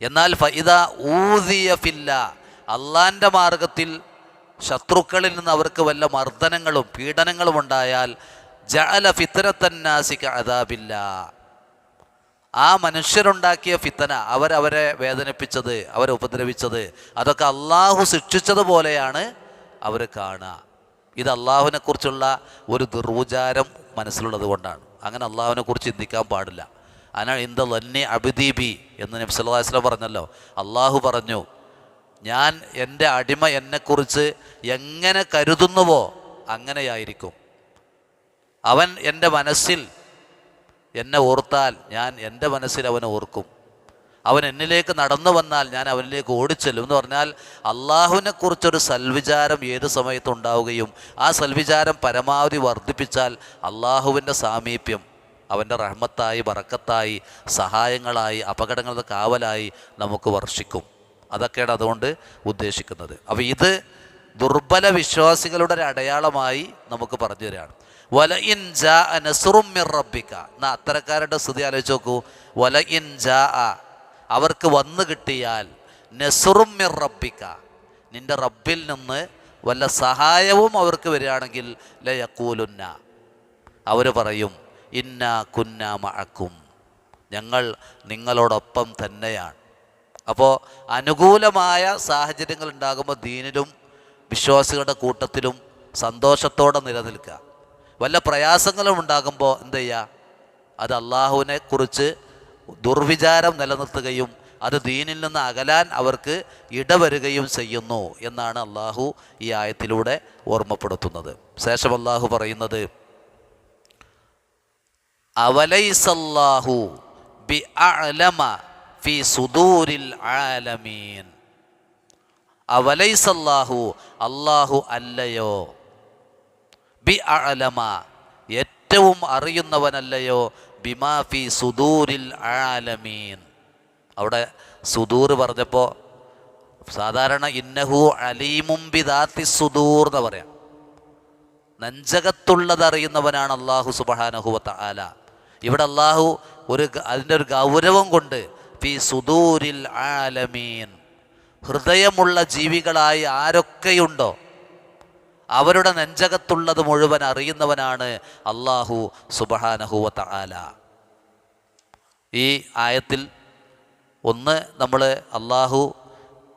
എന്നാൽ ഫഇദാ ഊദിയ ഫില്ലാ, അള്ളാഹിൻ്റെ മാർഗത്തിൽ ശത്രുക്കളിൽ നിന്ന് അവർക്ക് വല്ല മർദ്ദനങ്ങളും പീഡനങ്ങളും ഉണ്ടായാൽ ജഅല ഫിത്നത്തന്നാസി കഅദാബില്ലാ. ആ മനുഷ്യരുണ്ടാക്കിയ ഫിത്തന, അവരെ വേദനിപ്പിച്ചത്, അവരെ ഉപദ്രവിച്ചത്, അതൊക്കെ അള്ളാഹു ശിക്ഷിച്ചതുപോലെയാണ് അവർ കാണുക. ഇത് അള്ളാഹുവിനെ കുറിച്ചുള്ള ഒരു ദുർവിചാരം മനസ്സിലുള്ളത് കൊണ്ടാണ്. അങ്ങനെ അള്ളാഹുവിനെ കുറിച്ച് ചിന്തിക്കാൻ പാടില്ല. അതിനാൽ ഇന്ദ ലന്നി അബ്ദീബി എന്ന് നബി സല്ലല്ലാഹു അലൈഹി വസല്ലം പറഞ്ഞല്ലോ. അള്ളാഹു പറഞ്ഞു, ഞാൻ എൻ്റെ അടിമ എന്നെക്കുറിച്ച് എങ്ങനെ കരുതുന്നുവോ അങ്ങനെയായിരിക്കും. അവൻ എൻ്റെ മനസ്സിൽ എന്നെ ഓർത്താൽ ഞാൻ എൻ്റെ മനസ്സിൽ അവനെ ഓർക്കും. അവൻ എന്നിലേക്ക് നടന്നു വന്നാൽ ഞാൻ അവനിലേക്ക് ഓടിച്ചെല്ലും എന്ന് പറഞ്ഞാൽ, അള്ളാഹുവിനെ കുറിച്ചൊരു സൽവിചാരം ഏത് സമയത്തും ഉണ്ടാവുകയും ആ സൽവിചാരം പരമാവധി വർദ്ധിപ്പിച്ചാൽ അള്ളാഹുവിൻ്റെ സാമീപ്യം അവൻ്റെ റഹ്മത്തായി, ബറക്കത്തായി, സഹായങ്ങളായി, അപകടങ്ങളുടെ കാവലായി നമുക്ക് വർഷിക്കും. അതൊക്കെയാണ് അതുകൊണ്ട് ഉദ്ദേശിക്കുന്നത്. അപ്പോൾ ഇത് ദുർബല വിശ്വാസികളുടെ ഒരു അടയാളമായി നമുക്ക് പറഞ്ഞു തരികയാണ്. വലഇൻ ജാഅ നസ്റും മിർ റബ്ബിക. എന്നാൽ അത്തരക്കാരുടെ സ്ഥിതി ആലോചിച്ച് നോക്കൂ. വലഇൻ ജാഅ, അവർക്ക് വന്നു കിട്ടിയാൽ, നസ്റും മിർ റബ്ബിക, നിൻ്റെ റബ്ബിൽ നിന്ന് വല്ല സഹായവും അവർക്ക് വരികയാണെങ്കിൽ, ലയഖൂലുന്ന, അവർ പറയും, ഇന്നാ കുന്നാ മഅക്കും, ഞങ്ങൾ നിങ്ങളോടൊപ്പം തന്നെയാണ്. അപ്പോൾ അനുകൂലമായ സാഹചര്യങ്ങൾ ഉണ്ടാകുമ്പോൾ ദീനിലും വിശ്വാസികളുടെ കൂട്ടത്തിലും സന്തോഷത്തോടെ നിലനിൽക്കുക. വല്ല പ്രയാസങ്ങളും ഉണ്ടാകുമ്പോൾ എന്ത് ചെയ്യുക? അത് അള്ളാഹുവിനെ കുറിച്ച് ദുർവിചാരം നിലനിർത്തുകയും അത് ദീനിൽ നിന്ന് അകലാൻ അവർക്ക് ഇടവരുകയും ചെയ്യുന്നു എന്നാണ് അള്ളാഹു ഈ ആയത്തിലൂടെ ഓർമ്മപ്പെടുത്തുന്നത്. ശേഷം അള്ളാഹു പറയുന്നത്, അവലൈസല്ലാഹു ബിഅഅലമ ഫീ സുദൂരിൽ ആലമീൻ. അവലൈസല്ലാഹു, അള്ളാഹു അല്ലയോ, ബിഅഅലമ, ഏറ്റവും അറിയുന്നവനല്ലയോ, ബിമാ ഫീ സുദൂരിൽ ആലമീൻ. അവിടെ സുദൂർ പറഞ്ഞപ്പോൾ സാധാരണ ഇന്നഹു അലീമും ബിദാത്തി സുദൂർ എന്ന് പറയാം. നെഞ്ചകത്തുള്ളത് അറിയുന്നവനാണ് അള്ളാഹു സുബ്ഹാനഹു വ തആല. ഇവിടെ അള്ളാഹു അതിൻ്റെ ഒരു ഗൗരവം കൊണ്ട് ഫീ സുദൂരിൽ ആലമീൻ, ഹൃദയമുള്ള ജീവികളായി ആരൊക്കെയുണ്ടോ അവരുടെ നെഞ്ചകത്തുള്ളത് മുഴുവൻ അറിയുന്നവനാണ് അള്ളാഹു സുബ്ഹാനഹു വ തആല. ഈ ആയത്തിൽ ഒന്ന്, നമ്മൾ അള്ളാഹു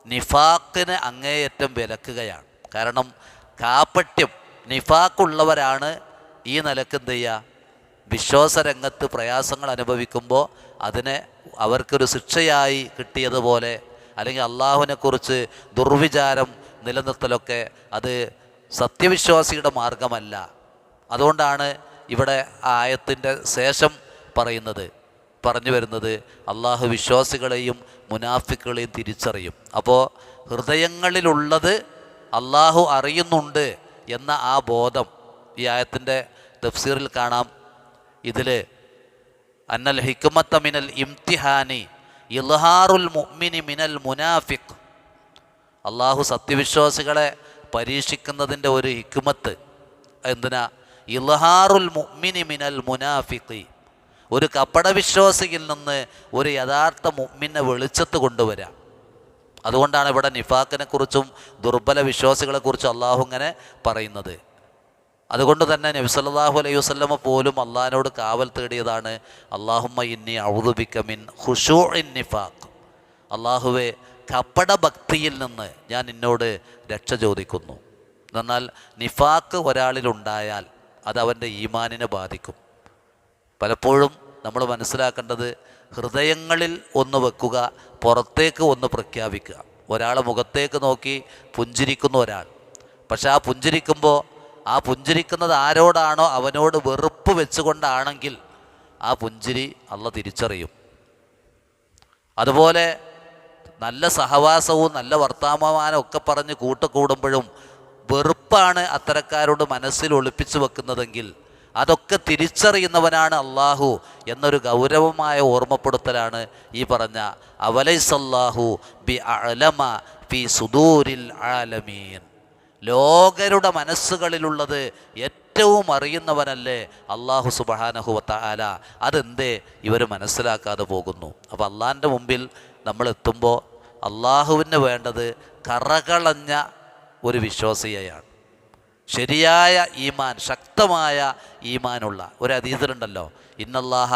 നിഫാഖിനെ അങ്ങേയറ്റം വിലക്കുകയാണ്. കാരണം കാപട്യം, നിഫാഖുള്ളവരാണ് ഈ നിലക്ക് എന്ത് ചെയ്യുക, വിശ്വാസരംഗത്ത് പ്രയാസങ്ങൾ അനുഭവിക്കുമ്പോൾ അതിനെ അവർക്കൊരു ശിക്ഷയായി കിട്ടിയതുപോലെ, അല്ലെങ്കിൽ അള്ളാഹുവിനെക്കുറിച്ച് ദുർവിചാരം നിലനിർത്തലൊക്കെ അത് സത്യവിശ്വാസിയുടെ മാർഗമല്ല. അതുകൊണ്ടാണ് ഇവിടെ ആയത്തിൻ്റെ ശേഷം പറഞ്ഞു വരുന്നത് അള്ളാഹു വിശ്വാസികളെയും മുനാഫിക്കുകളെയും തിരിച്ചറിയും. അപ്പോൾ ഹൃദയങ്ങളിലുള്ളത് അള്ളാഹു അറിയുന്നുണ്ട് എന്ന ആ ബോധം ഈ ആയത്തിൻ്റെ തഫ്സീറിൽ കാണാം. ഇതിൽ അന്നൽ ഹിക്മത്ത മിനൽ ഇംതിഹാനി ഇൽഹാറുൽ മുഅ്മിനി മിനൽ മുനാഫിഖ്. അള്ളാഹു സത്യവിശ്വാസികളെ പരീക്ഷിക്കുന്നതിൻ്റെ ഒരു ഹിക്മത്ത് എന്തിനാ? ഇൽഹാറുൽ മുഅ്മിനി മിനൽ മുനാഫിഖി, ഒരു കപടവിശ്വാസിയിൽ നിന്ന് ഒരു യഥാർത്ഥ മുഅ്മിനെ വെളിച്ചത്ത് കൊണ്ടുവരാം. അതുകൊണ്ടാണ് ഇവിടെ നിഫാഖിനെ കുറിച്ചും ദുർബല വിശ്വാസികളെക്കുറിച്ചും അള്ളാഹു ഇങ്ങനെ പറയുന്നത്. അതുകൊണ്ട് തന്നെ നബി സല്ലല്ലാഹു അലൈഹി വസല്ലമ പോലും അള്ളാഹിനോട് കാവൽ തേടിയതാണ്, അല്ലാഹുമ്മ ഇന്നി അഊദു ബിക മിൻ ഖുശൂഇൻ നിഫാഖ്. അള്ളാഹുവെ, കപടഭക്തിയിൽ നിന്ന് ഞാൻ നിന്നോട് രക്ഷ ചോദിക്കുന്നു. എന്നാൽ നിഫാഖ് ഒരാളിലുണ്ടായാൽ അത് അവൻ്റെ ഈമാനിനെ ബാധിക്കും. പലപ്പോഴും നമ്മൾ മനസ്സിലാക്കേണ്ടത്, ഹൃദയങ്ങളിൽ ഒന്ന് വെക്കുക, പുറത്തേക്ക് ഒന്ന് പ്രഖ്യാപിക്കുക. ഒരാളെ മുഖത്തേക്ക് നോക്കി പുഞ്ചിരിക്കുന്ന ഒരാൾ, പക്ഷെ ആ പുഞ്ചിരിക്കുമ്പോൾ ആ പുഞ്ചിരിക്കുന്നത് ആരോടാണോ അവനോട് വെറുപ്പ് വെച്ചുകൊണ്ടാണെങ്കിൽ ആ പുഞ്ചിരി അള്ളാഹ് തിരിച്ചറിയും. അതുപോലെ നല്ല സഹവാസവും നല്ല വർത്തമാനവും ഒക്കെ പറഞ്ഞ് കൂട്ടുകൂടുമ്പോഴും വെറുപ്പാണ് അത്തരക്കാരോട് മനസ്സിൽ ഒളിപ്പിച്ചു വെക്കുന്നതെങ്കിൽ അതൊക്കെ തിരിച്ചറിയുന്നവനാണ് അള്ളാഹു എന്നൊരു ഗൗരവമായ ഓർമ്മപ്പെടുത്തലാണ് ഈ പറഞ്ഞ അവലൈസല്ലാഹു ബി അഅലമ ഫി സുദൂരിൽ ആലമീൻ. ലോകരുടെ മനസ്സുകളിലുള്ളത് ഏറ്റവും അറിയുന്നവനല്ലേ അള്ളാഹു സുബ്ഹാനഹു വ തആല. അതെന്തേ ഇവർ മനസ്സിലാക്കാതെ പോകുന്നു? അപ്പോൾ അള്ളാഹിൻ്റെ മുമ്പിൽ നമ്മൾ എത്തുമ്പോൾ അള്ളാഹുവിന് വേണ്ടത് കറകളഞ്ഞ ഒരു വിശ്വാസിയെയാണ്. ശരിയായ ഈമാൻ, ശക്തമായ ഈമാനുള്ള ഒരു ഹദീസിലുണ്ടല്ലോ, ഇന്നല്ലാഹ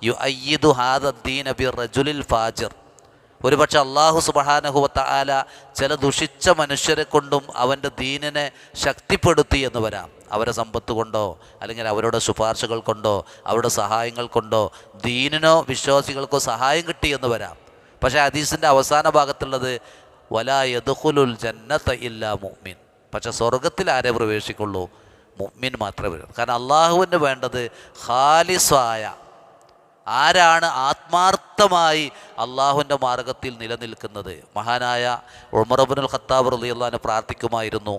യുഅയ്യിദു ഹാദദ്ദീന ബിർറജുലിൽ ഫാജിർ. ഒരുപക്ഷെ അള്ളാഹു സുബ്ഹാനഹു വ തആല ചില ദുഷിച്ച മനുഷ്യരെ കൊണ്ടും അവൻ്റെ ദീനിനെ ശക്തിപ്പെടുത്തി എന്ന് വരാം. അവരെ സമ്പത്ത് കൊണ്ടോ അല്ലെങ്കിൽ അവരുടെ ശുപാർശകൾ കൊണ്ടോ അവരുടെ സഹായങ്ങൾ കൊണ്ടോ ദീനിനോ വിശ്വാസികൾക്കോ സഹായം കിട്ടി എന്ന് വരാം. പക്ഷേ ഹദീസിൻ്റെ അവസാന ഭാഗത്തുള്ളത് വലാ യദ്ഖുലുൽ ജന്നത ഇല്ലാ മുഅ്മിൻ. പക്ഷെ സ്വർഗത്തിൽ ആരെ പ്രവേശിക്കുള്ളൂ? മുഅ്മിൻ മാത്രമേ വരൂ. കാരണം അള്ളാഹുവിന് വേണ്ടത് ഖാലിസായ, ആരാണ് ആത്മാർത്ഥമായി അള്ളാഹുവിൻ്റെ മാർഗത്തിൽ നിലനിൽക്കുന്നത്. മഹാനായ ഉമർ ഇബ്നുൽ ഖത്താബ് റളിയല്ലാഹു അൻഹു പ്രാർത്ഥിക്കുമായിരുന്നു,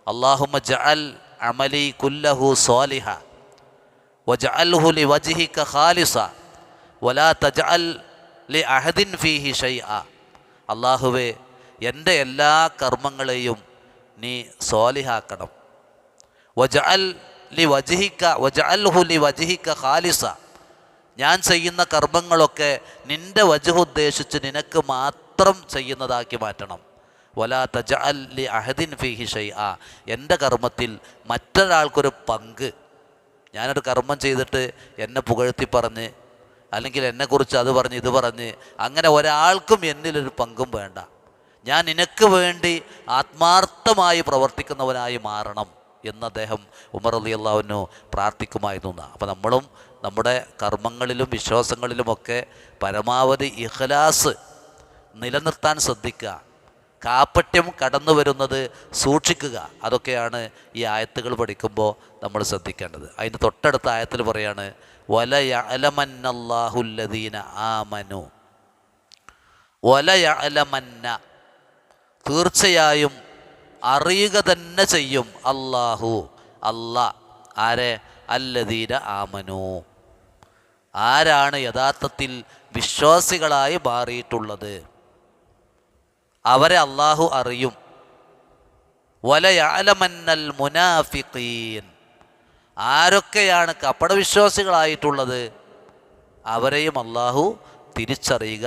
അല്ലാഹുമ്മ ജഅൽ അമലി കുല്ലഹു സ്വാലിഹ വജഅൽഹു ലിവജ്ഹിക ഖാലിസ വലാ തജഅൽ ലി അഹദിൻ ഫീഹി ഷൈഅ. അള്ളാഹുവേ, എൻ്റെ എല്ലാ കർമ്മങ്ങളെയും നീ സ്വാലിഹാക്കണം. വജഅൽഹു ലിവജ്ഹിക ഖാലിസ. ഞാൻ ചെയ്യുന്ന കർമ്മങ്ങളൊക്കെ നിൻ്റെ വജ്ഹ് ഉദ്ദേശിച്ച് നിനക്ക് മാത്രം ചെയ്യുന്നതാക്കി മാറ്റണം. വലാ തജഅൽ ലി അഹദിൻ ഫീഹി ഷൈഅ. എൻ്റെ കർമ്മത്തിൽ മറ്റൊരാൾക്കൊരു പങ്ക്, ഞാനൊരു കർമ്മം ചെയ്തിട്ട് എന്നെ പുകഴ്ത്തി പറഞ്ഞ് അല്ലെങ്കിൽ എന്നെക്കുറിച്ച് അത് പറഞ്ഞ് ഇത് പറഞ്ഞ് അങ്ങനെ ഒരാൾക്കും എന്നിലൊരു പങ്കും വേണ്ട. ഞാൻ നിനക്ക് വേണ്ടി ആത്മാർത്ഥമായി പ്രവർത്തിക്കുന്നവനായി മാറണം എന്ന് അദ്ദേഹം ഉമർ റളിയല്ലാഹു അൻഹു പ്രാർത്ഥിക്കുമായിരുന്നു. അപ്പോൾ നമ്മളും നമ്മുടെ കർമ്മങ്ങളിലും വിശ്വാസങ്ങളിലുമൊക്കെ പരമാവധി ഇഖ്ലാസ് നിലനിർത്താൻ ശ്രദ്ധിക്കുക. കാപ്പട്യം കടന്നു വരുന്നത് സൂക്ഷിക്കുക. അതൊക്കെയാണ് ഈ ആയത്തുകൾ പഠിക്കുമ്പോൾ നമ്മൾ ശ്രദ്ധിക്കേണ്ടത്. അതിന് തൊട്ടടുത്ത ആയത്തിൽ പറയാണ് വലയഅലമന്നല്ലാഹുല്ലദീന ആമനു. വലയഅലമന്ന, തീർച്ചയായും അറിയുക തന്നെ ചെയ്യും അല്ലാഹു, അല്ലാഹ്. ആരെ? അല്ലദീന ആമനു, ആരാണ് യഥാർത്ഥത്തിൽ വിശ്വാസികളായി മാറിയിട്ടുള്ളത് അവരെ അള്ളാഹു അറിയും. വലയഅലമന്നൽ മുനാഫിഖീൻ, ആരൊക്കെയാണ് കപടവിശ്വാസികളായിട്ടുള്ളത് അവരെയും അള്ളാഹു തിരിച്ചറിയുക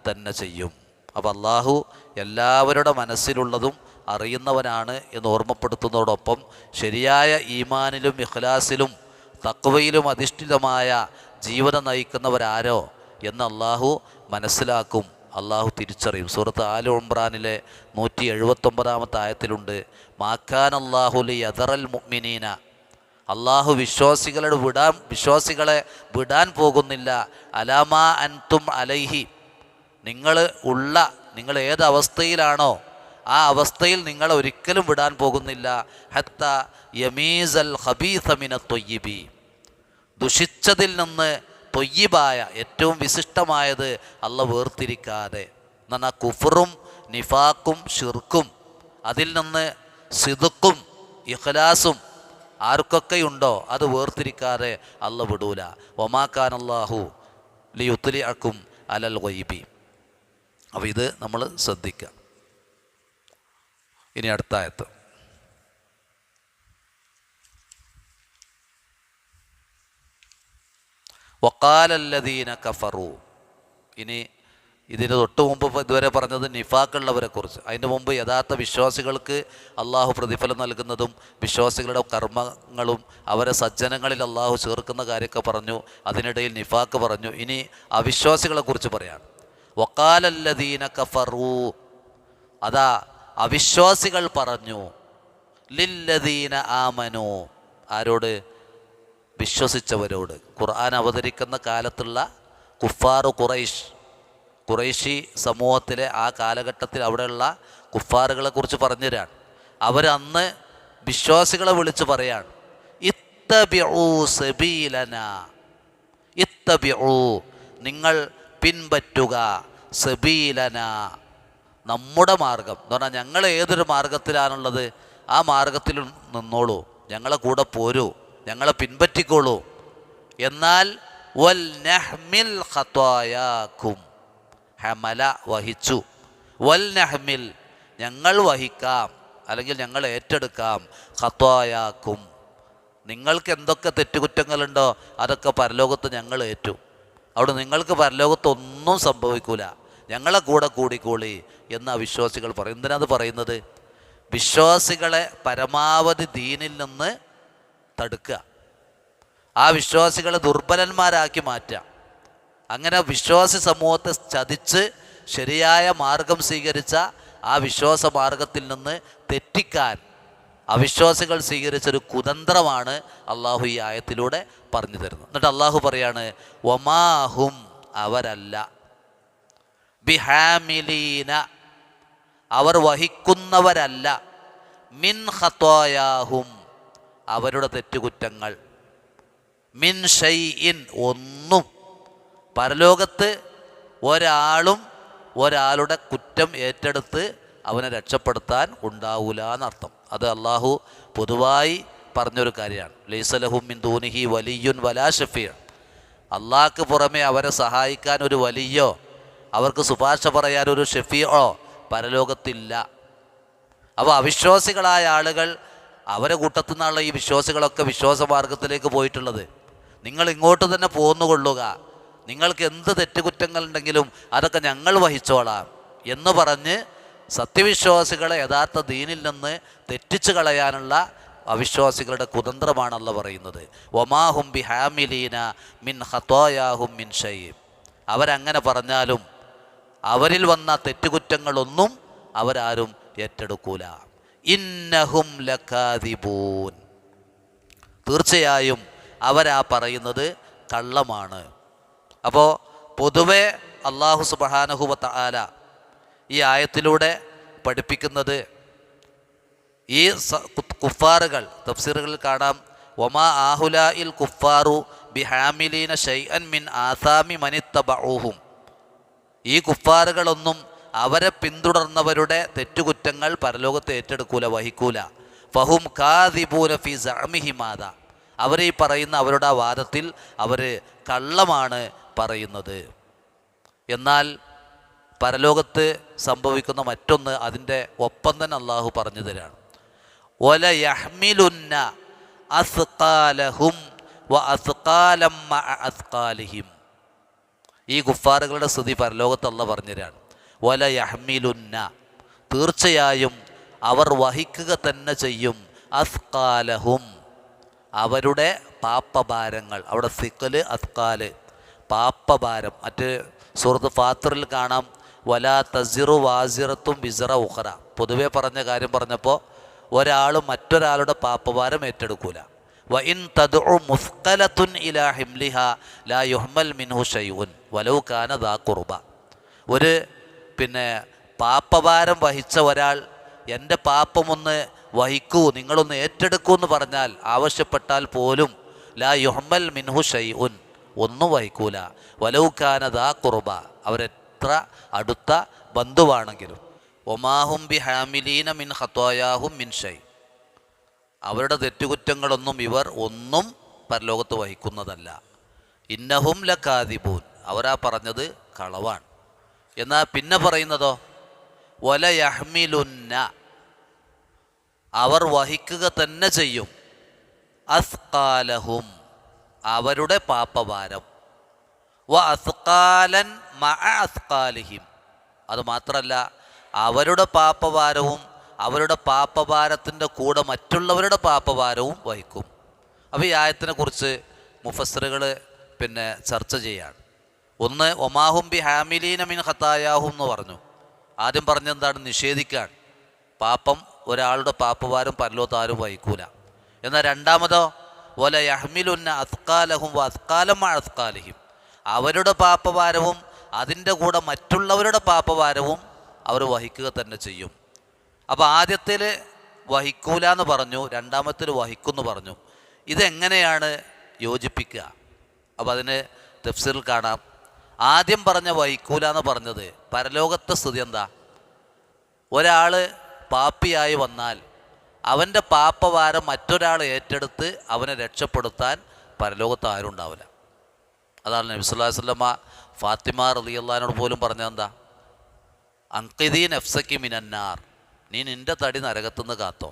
തന്നെ ചെയ്യും. അപ്പം അള്ളാഹു എല്ലാവരുടെ മനസ്സിലുള്ളതും അറിയുന്നവനാണ് എന്ന് ഓർമ്മപ്പെടുത്തുന്നതോടൊപ്പം ശരിയായ ഈമാനിലും ഇഖ്ലാസിലും തഖ്വയിലും അധിഷ്ഠിതമായ ജീവിതം നയിക്കുന്നവരാരോ എന്ന് അള്ളാഹു മനസ്സിലാക്കും, അള്ളാഹു തിരിച്ചറിയും. സൂറത്ത് ആല ഇംറാനിലെ 179 ആയത്തിലുണ്ട്, മാക്കാൻ അല്ലാഹു ലിയദറൽ മുഅ്മിനീന, അള്ളാഹു വിശ്വാസികളെ വിടാൻ പോകുന്നില്ല, അലാമാ അൻതും അലൈഹി, നിങ്ങൾ ഏത് അവസ്ഥയിലാണോ ആ അവസ്ഥയിൽ നിങ്ങളെ ഒരിക്കലും വിടാൻ പോകുന്നില്ല. ഹത്ത യമീസൽ ഖബീസ മിനത് ത്വയ്യിബി, ദുഷിച്ചതിൽ നിന്ന് തൊയ്യിബായ ഏറ്റവും വിശിഷ്ടമായത് അള്ളാഹ് വേർതിരിക്കാതെ, എന്നാൽ കുഫറും നിഫാക്കും ഷിർക്കും അതിൽ നിന്ന് സിദ്ഖും ഇഖ്ലാസും ആർക്കൊക്കെയുണ്ടോ അത് വേർതിരിക്കാതെ അള്ളാഹ് വിടൂല. വമാ കാന അല്ലാഹു ലിയുത്ലിഅക്കും അലൽ ഗൈബി. അപ്പോൾ ഇത് നമ്മൾ ശ്രദ്ധിക്കുക. ഇനി അടുത്ത ആയത്ത്, വഖാലല്ലദീന കഫറു. ഇനി ഇതിന് തൊട്ട് മുമ്പ് ഇതുവരെ പറഞ്ഞത് നിഫാക്കുള്ളവരെ കുറിച്ച്. അതിന് മുമ്പ് യഥാർത്ഥ വിശ്വാസികൾക്ക് അള്ളാഹു പ്രതിഫലം നൽകുന്നതും വിശ്വാസികളുടെ കർമ്മങ്ങളും അവരെ സജ്ജനങ്ങളിൽ അള്ളാഹു ചേർക്കുന്ന കാര്യമൊക്കെ പറഞ്ഞു. അതിനിടയിൽ നിഫാക്ക് പറഞ്ഞു. ഇനി അവിശ്വാസികളെ കുറിച്ച് പറയാണ്. വഖാലല്ലദീന കഫറു, അതാ അവിശ്വാസികൾ പറഞ്ഞു, ലില്ലദീന ആമനു, ആരോട്? വിശ്വസിച്ചവരോട്. ഖുർആൻ അവതരിക്കുന്ന കാലത്തുള്ള കുഫാറു ഖുറൈശി സമൂഹത്തിലെ ആ കാലഘട്ടത്തിൽ അവിടെയുള്ള കുഫാറുകളെ കുറിച്ച് പറഞ്ഞു തരാണ്. അവരന്ന് വിശ്വാസികളെ വിളിച്ച് പറയാണ്, ഇത്തബിഉ സബീലന, ഇത്തബിഉ, നിങ്ങൾ പിൻപറ്റുക, സബീലന, നമ്മുടെ മാർഗം എന്ന് പറഞ്ഞാൽ ഞങ്ങൾ ഏതൊരു മാർഗത്തിലാണുള്ളത് ആ മാർഗത്തിൽ നിന്നോളൂ, ഞങ്ങളെ കൂടെ പോരൂ, ഞങ്ങളെ പിൻപറ്റിക്കോളൂ. എന്നാൽ വൽ നഹ്മിൽ ഖതായാക്കും, ഹമല വഹിച്ചു, വൽ നഹ്മിൽ ഞങ്ങൾ വഹിക്കാം അല്ലെങ്കിൽ ഞങ്ങൾ ഏറ്റെടുക്കാം, ഖതായാക്കും നിങ്ങൾക്ക് എന്തൊക്കെ തെറ്റുകുറ്റങ്ങളുണ്ടോ അതൊക്കെ പരലോകത്ത് ഞങ്ങൾ ഏറ്റു. അവിടെ നിങ്ങൾക്ക് പരലോകത്ത് ഒന്നും സംഭവിക്കൂല, ഞങ്ങളെ കൂടെ കൂടിക്കോളി എന്ന് അവിശ്വാസികൾ പറയും. എന്തിനാത് പറയുന്നത്? വിശ്വാസികളെ പരമാവധി ദീനിൽ നിന്ന് തടുക്കുക, ആ വിശ്വാസികളെ ദുർബലന്മാരാക്കി മാറ്റുക. അങ്ങനെ വിശ്വാസി സമൂഹത്തെ ചതിച്ച് ശരിയായ മാർഗം സ്വീകരിച്ച ആ വിശ്വാസ മാർഗത്തിൽ നിന്ന് തെറ്റിക്കാൻ അവിശ്വാസികൾ സ്വീകരിച്ചൊരു കുതന്ത്രമാണ് അള്ളാഹു ഈ ആയത്തിലൂടെ പറഞ്ഞു തരുന്നത്. എന്നിട്ട് അള്ളാഹു പറയാണ്, വമാഹും അവരല്ല, ബിഹാമിലീന അവർ വഹിക്കുന്നവരല്ല, മിൻ ഖത്വായാഹും അവരുടെ തെറ്റുകുറ്റങ്ങൾ, മിൻ ഷൈഇൻ ഒന്നും. പരലോകത്ത് ഒരാളും ഒരാളുടെ കുറ്റം ഏറ്റെടുത്ത് അവനെ രക്ഷപ്പെടുത്താൻ ഉണ്ടാവൂല എന്നർത്ഥം. അത് അള്ളാഹു പൊതുവായി പറഞ്ഞൊരു കാര്യമാണ്. ലൈസലഹും മിൻ ദൂനിഹി വലിയുൻ വലാ ഷഫീ. അള്ളാഹ്ക്ക് പുറമെ അവരെ സഹായിക്കാൻ ഒരു വലിയോ അവർക്ക് ശുപാർശ പറയാൻ ഒരു ഷഫീഓ പരലോകത്തില്ല. അപ്പോൾ അവിശ്വാസികളായ ആളുകൾ, അവരെ കൂട്ടത്തു നിന്നുള്ള ഈ വിശ്വാസികളൊക്കെ വിശ്വാസമാർഗത്തിലേക്ക് പോയിട്ടുള്ളത്, നിങ്ങൾ ഇങ്ങോട്ട് തന്നെ പോന്നുകൊള്ളുക, നിങ്ങൾക്ക് എന്ത് തെറ്റുകുറ്റങ്ങളുണ്ടെങ്കിലും അതൊക്കെ ഞങ്ങൾ വഹിച്ചോളാം എന്ന് പറഞ്ഞ് സത്യവിശ്വാസികളെ യഥാർത്ഥ ദീനിൽ നിന്ന് തെറ്റിച്ചു കളയാനുള്ള അവിശ്വാസികളുടെ കുതന്ത്രമാണ് അല്ലാഹു പറയുന്നത്. വമാഹും ബിഹാമിലീന മിൻ ഖത്വായാഹും മിൻ ഷൈ. അവരങ്ങനെ പറഞ്ഞാലും അവരിൽ വന്ന തെറ്റുകുറ്റങ്ങളൊന്നും അവരാരും ഏറ്റെടുക്കൂല. ഇന്നഹും ലകാദിബൂൻ, തീർച്ചയായും അവരാ പറയുന്നത് കള്ളമാണ്. അപ്പോൾ പൊതുവെ അല്ലാഹു സുബ്ഹാനഹു വ തആല ഈ ആയത്തിലൂടെ പഠിപ്പിക്കുന്നത്, ഈ കുഫാറുകൾ തഫ്സീറുകളിൽ കാണാം, വമാ ആഹുലാഇൽ കുഫാറു ബിഹാമിലീന ഷൈഅൻ മിൻ ആസാമി മനിത്തബഊഹും. ഈ കുഫാറുകളൊന്നും അവരെ പിന്തുടർന്നവരുടെ തെറ്റുകുറ്റങ്ങൾ പരലോകത്ത് ഏറ്റെടുക്കൂല, വഹിക്കൂല. ഫഹും കാദിബൂന ഫി സഅമിഹിം ഹാദാ. അവർ ഈ പറയുന്ന അവരുടെ ആ വാദത്തിൽ അവർ കള്ളമാണ് പറയുന്നത്. എന്നാൽ പരലോകത്ത് സംഭവിക്കുന്ന മറ്റൊന്ന് അതിൻ്റെ ഒപ്പം തന്നെ അള്ളാഹു പറഞ്ഞു തരാണ്. വല യഹ്മിലുന്ന അസ്ഖാലഹും വ അസ്ഖാലം മഅ അസ്ഖാലിഹിം. ഈ കുഫാറുകളുടെ സ്ഥിതി പരലോകത്ത് അള്ളാഹു പറഞ്ഞു തരാണ്. വല യഹ്മിലുന്ന, തീർച്ചയായും അവർ വഹിക്കുക തന്നെ ചെയ്യും, അസ്ഖാലഹും അവരുടെ പാപഭാരങ്ങൾ. അവിടെ സിഖല് അസ്ഖാല് പാപഭാരം. മറ്റ് സൂറത്ത് ഫാത്തിറിൽ കാണാം, വലാ തസിറു വാസിറത്തും വിസറ ഉഖറ. പൊതുവെ പറഞ്ഞ കാര്യം പറഞ്ഞപ്പോൾ ഒരാളും മറ്റൊരാളുടെ പാപഭാരം ഏറ്റെടുക്കൂല. വ ഇൻ തദ്ഉ മുസ്ഖലത്തുൻ ഇലാ ഹിംലിഹാ ലാ യുഹ്മൽ മിൻഹു ഷൈഉൻ വലൗ കാന ദാ ഖുർബ. ഒരു പാപഭാരം വഹിച്ച ഒരാൾ എൻ്റെ പാപമൊന്ന് വഹിക്കൂ, നിങ്ങളൊന്ന് ഏറ്റെടുക്കൂ എന്ന് പറഞ്ഞാൽ, ആവശ്യപ്പെട്ടാൽ പോലും ലാ യുഹ്മൽ മിൻഹു ഷൈഉൻ ഒന്നും വഹിക്കൂല, വലൗ കാന ദാ ഖുർബ അവരെത്ര അടുത്ത ബന്ധുവാണെങ്കിലും. ഒമാഹും ബിഹാമിലീന മിൻ ഖത്വായാഹും മിൻ ഷൈ. അവരുടെ തെറ്റുകുറ്റങ്ങളൊന്നും ഇവർ ഒന്നും പരലോകത്ത് വഹിക്കുന്നതല്ല. ഇന്നഹും ലകാദിബൂൻ, അവരാ പറഞ്ഞത് കളവാണ്. എന്നാൽ പിന്നെ പറയുന്നതോ വല യഹ്മിലുന്ന, അവർ വഹിക്കുക തന്നെ ചെയ്യും, അസ്ഖാലഹും അവരുടെ പാപഭാരം, വ അസ്ഖാലൻ മഅ അസ്ഖാലിഹിം. അതുമാത്രമല്ല, അവരുടെ പാപഭാരവും അവരുടെ പാപഭാരത്തിൻ്റെ കൂടെ മറ്റുള്ളവരുടെ പാപഭാരവും വഹിക്കും. അപ്പോൾ ഈ ആയത്തിനെ കുറിച്ച് മുഫസ്സിറുകൾ ചർച്ച ചെയ്യാണ്. ഒന്ന്, ഒമാഹും ബി ഹാമിലീന മിൻ ഖത്തായാഹും എന്ന് പറഞ്ഞു. ആദ്യം പറഞ്ഞെന്താണ്? നിഷേധിക്കാൻ, പാപം ഒരാളുടെ പാപഭാരം പരലോകത്ത് ആരും വഹിക്കൂല. എന്നാൽ രണ്ടാമതോ വല യഹ്മിലുന്ന അസ്ഖാലഹും വ അസ്ഖാലം മഅ അസ്ഖാലിഹിം, അവരുടെ പാപഭാരവും അതിൻ്റെ കൂടെ മറ്റുള്ളവരുടെ പാപഭാരവും അവർ വഹിക്കുക തന്നെ ചെയ്യും. അപ്പോൾ ആദ്യത്തിൽ വഹിക്കൂല എന്ന് പറഞ്ഞു, രണ്ടാമത്തിൽ വഹിക്കുമെന്ന് പറഞ്ഞു. ഇതെങ്ങനെയാണ് യോജിപ്പിക്കുക? അപ്പോൾ അതിന് തഫ്സീറിൽ കാണാം. ആദ്യം പറഞ്ഞ വഹിക്കൂല എന്ന് പറഞ്ഞത് പരലോകത്തെ സ്ഥിതി എന്താ? ഒരാൾ പാപ്പിയായി വന്നാൽ അവൻ്റെ പാപഭാരം മറ്റൊരാൾ ഏറ്റെടുത്ത് അവനെ രക്ഷപ്പെടുത്താൻ പരലോകത്ത് ആരും ഉണ്ടാവില്ല. അതാണ് നബി സല്ലല്ലാഹു അലൈഹി വസല്ലമ ഫാത്തിമ റളിയല്ലാഹുവിനോട് പോലും പറഞ്ഞതെന്താ? അൻഖിദീ നഫ്സക്കി മിനന്നാർ, നീ നിൻ്റെ തടി നരകത്തുനിന്ന് കാത്തോ.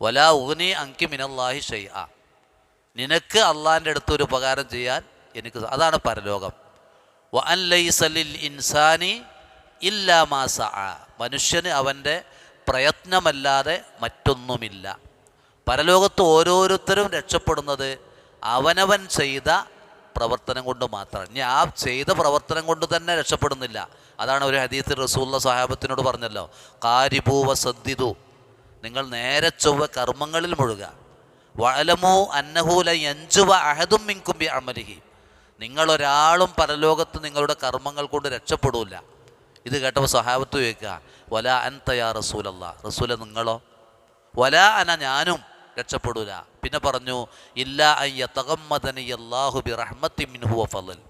വലാ ഉഗ്നി അൻകി മിനല്ലാഹി ഷൈഅ, നിനക്ക് അള്ളാഹിൻ്റെ അടുത്ത് ഒരു ഉപകാരം ചെയ്യാൻ എനിക്ക്. അതാണ് പരലോകം. വ അൻ ലൈസ ലിൽ ഇൻസാനി ഇല്ലാ മാ സഅ, മനുഷ്യന് അവൻ്റെ പ്രയത്നമല്ലാതെ മറ്റൊന്നുമില്ല. പരലോകത്ത് ഓരോരുത്തരും രക്ഷപ്പെടുന്നത് അവനവൻ ചെയ്ത പ്രവർത്തനം കൊണ്ട് മാത്രമാണ്. ഇനി ആ ചെയ്ത പ്രവർത്തനം കൊണ്ട് തന്നെ രക്ഷപ്പെടുന്നില്ല. അതാണ് ഒരു ഹദീസിൽ റസൂലുള്ള സ്വഹാബത്തിനോട് പറഞ്ഞല്ലോ, കാരിബൂവ സദ്ദിദു, നിങ്ങൾ നേരെ ചൊവ്വ കർമ്മങ്ങളിൽ മുഴുകുക. വഅലമു അന്നഹു ലൻ യൻജുവ അഹദും മിൻകും ബി അമലിഹി, നിങ്ങളൊരാളും പരലോകത്ത് നിങ്ങളുടെ കർമ്മങ്ങൾ കൊണ്ട് രക്ഷപ്പെടില്ല. ഇത് കേട്ടപ്പോൾ സ്വഹാബത്ത് ചോദിക്കുക, വല അൻത യാ റസൂലല്ലാ, റസൂല നിങ്ങളോ? വല അന, ഞാനും രക്ഷപ്പെടൂല. പിന്നെ പറഞ്ഞു, ഇല്ല അൻ യതഗമ്മദനി അല്ലാഹു ബിറഹ്മത്തി മിൻഹു വഫളൽ,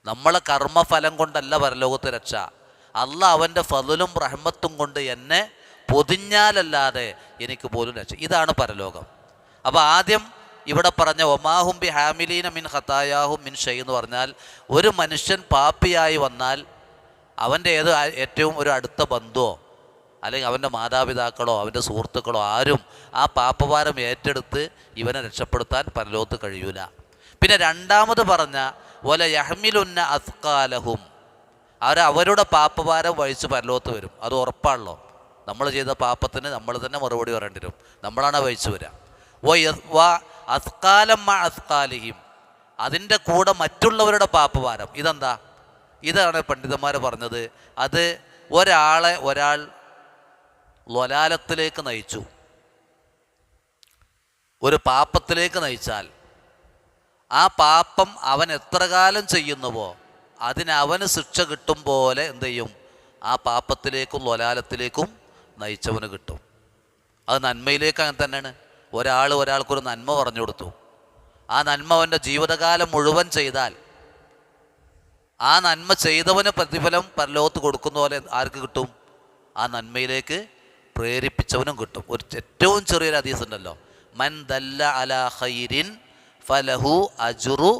നമ്മളെ കർമ്മഫലം കൊണ്ടല്ല പരലോകത്ത് രക്ഷ, അള്ളാഹ് അവൻ്റെ ഫളലും റഹ്മത്തും കൊണ്ട് എന്നെ പൊതിഞ്ഞാലല്ലാതെ എനിക്ക് പോലും രക്ഷ. ഇതാണ് പരലോകം. അപ്പോൾ ആദ്യം ഇവിടെ പറഞ്ഞ ഒമാഹും ബി ഹാമിലീന മിൻ ഖതായാഹും മിൻ ഷൈ എന്ന് പറഞ്ഞാൽ, ഒരു മനുഷ്യൻ പാപ്പിയായി വന്നാൽ അവൻ്റെ ഏറ്റവും ഒരു അടുത്ത ബന്ധുവോ അല്ലെങ്കിൽ അവൻ്റെ മാതാപിതാക്കളോ അവൻ്റെ സുഹൃത്തുക്കളോ ആരും ആ പാപഭാരം ഏറ്റെടുത്ത് ഇവനെ രക്ഷപ്പെടുത്താൻ പരലോകത്ത് കഴിയൂല. പിന്നെ രണ്ടാമത് പറഞ്ഞ വല യഹ്മിലുന്ന അസ്കാലഹും, അവരുടെ പാപഭാരം വഹിച്ച് പരലോകത്ത് വരും. അത് ഉറപ്പാണല്ലോ. നമ്മൾ ചെയ്ത പാപത്തിന് നമ്മൾ തന്നെ മറുപടി പറയേണ്ടി വരും. നമ്മളാണ് വഹിച്ചു വരിക. അസ്കാലമ്മ അസ്കാലിഹിം, അതിൻ്റെ കൂടെ മറ്റുള്ളവരുടെ പാപഭാരം. ഇതെന്താ? ഇതാണ് പണ്ഡിതന്മാർ പറഞ്ഞത്. അത് ഒരാൾ ലൊലാലത്തിലേക്ക് നയിച്ചു, ഒരു പാപത്തിലേക്ക് നയിച്ചാൽ ആ പാപം അവൻ എത്ര കാലം ചെയ്യുന്നുവോ അതിനവന് ശിക്ഷ കിട്ടും പോലെ എന്ത് ചെയ്യും? ആ പാപത്തിലേക്കും ലൊലാലത്തിലേക്കും നയിച്ചവന് കിട്ടും. അത് നന്മയിലേക്ക് അങ്ങനെ തന്നെയാണ്. ഒരാൾക്കൊരു നന്മ പറഞ്ഞു കൊടുത്തു, ആ നന്മ അവൻ്റെ ജീവിതകാലം മുഴുവൻ ചെയ്താൽ ആ നന്മ ചെയ്തവന് പ്രതിഫലം പരലോകത്ത് കൊടുക്കുന്ന പോലെ ആർക്ക് കിട്ടും? ആ നന്മയിലേക്ക് പ്രേരിപ്പിച്ചവനും കിട്ടും. ഒരു ഏറ്റവും ചെറിയൊരു ഹദീസ് ഉണ്ടല്ലോ, മൻ ദല്ല അലാ ഖൈരിൻ ഫലഹു അജ്റു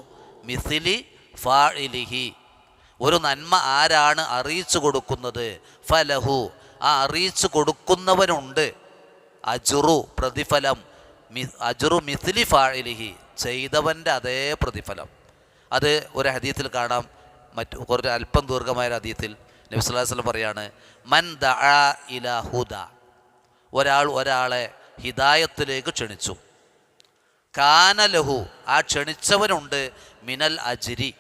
മിസ്ലി ഫാഇലിഹി, ഒരു നന്മ ആരാണ് അറിയിച്ചു കൊടുക്കുന്നത്, ഫലഹു, ആ അറിയിച്ചു കൊടുക്കുന്നവനുണ്ട്, അജ്റു പ്രതിഫലം, അജ്റു മിസ്ലി ഫാഇലിഹി, ചെയ്തവൻ്റെ അതേ പ്രതിഫലം. അത് ഒരു ഹദീസിൽ കാണാം. കുറച്ച് അല്പം ദീർഘമായ ഹദീസിൽ നബി സല്ലല്ലാഹു അലൈഹി വസല്ലം പറയാണ്, മൻ ദഅ ഇലാ ഹുദ, ഒരാളെ ഹിദായത്തിലേക്ക് ക്ഷണിച്ചു, കാന ലഹു, ആ ക്ഷണിച്ചവനുണ്ട്, മിനൽ അജ്രി,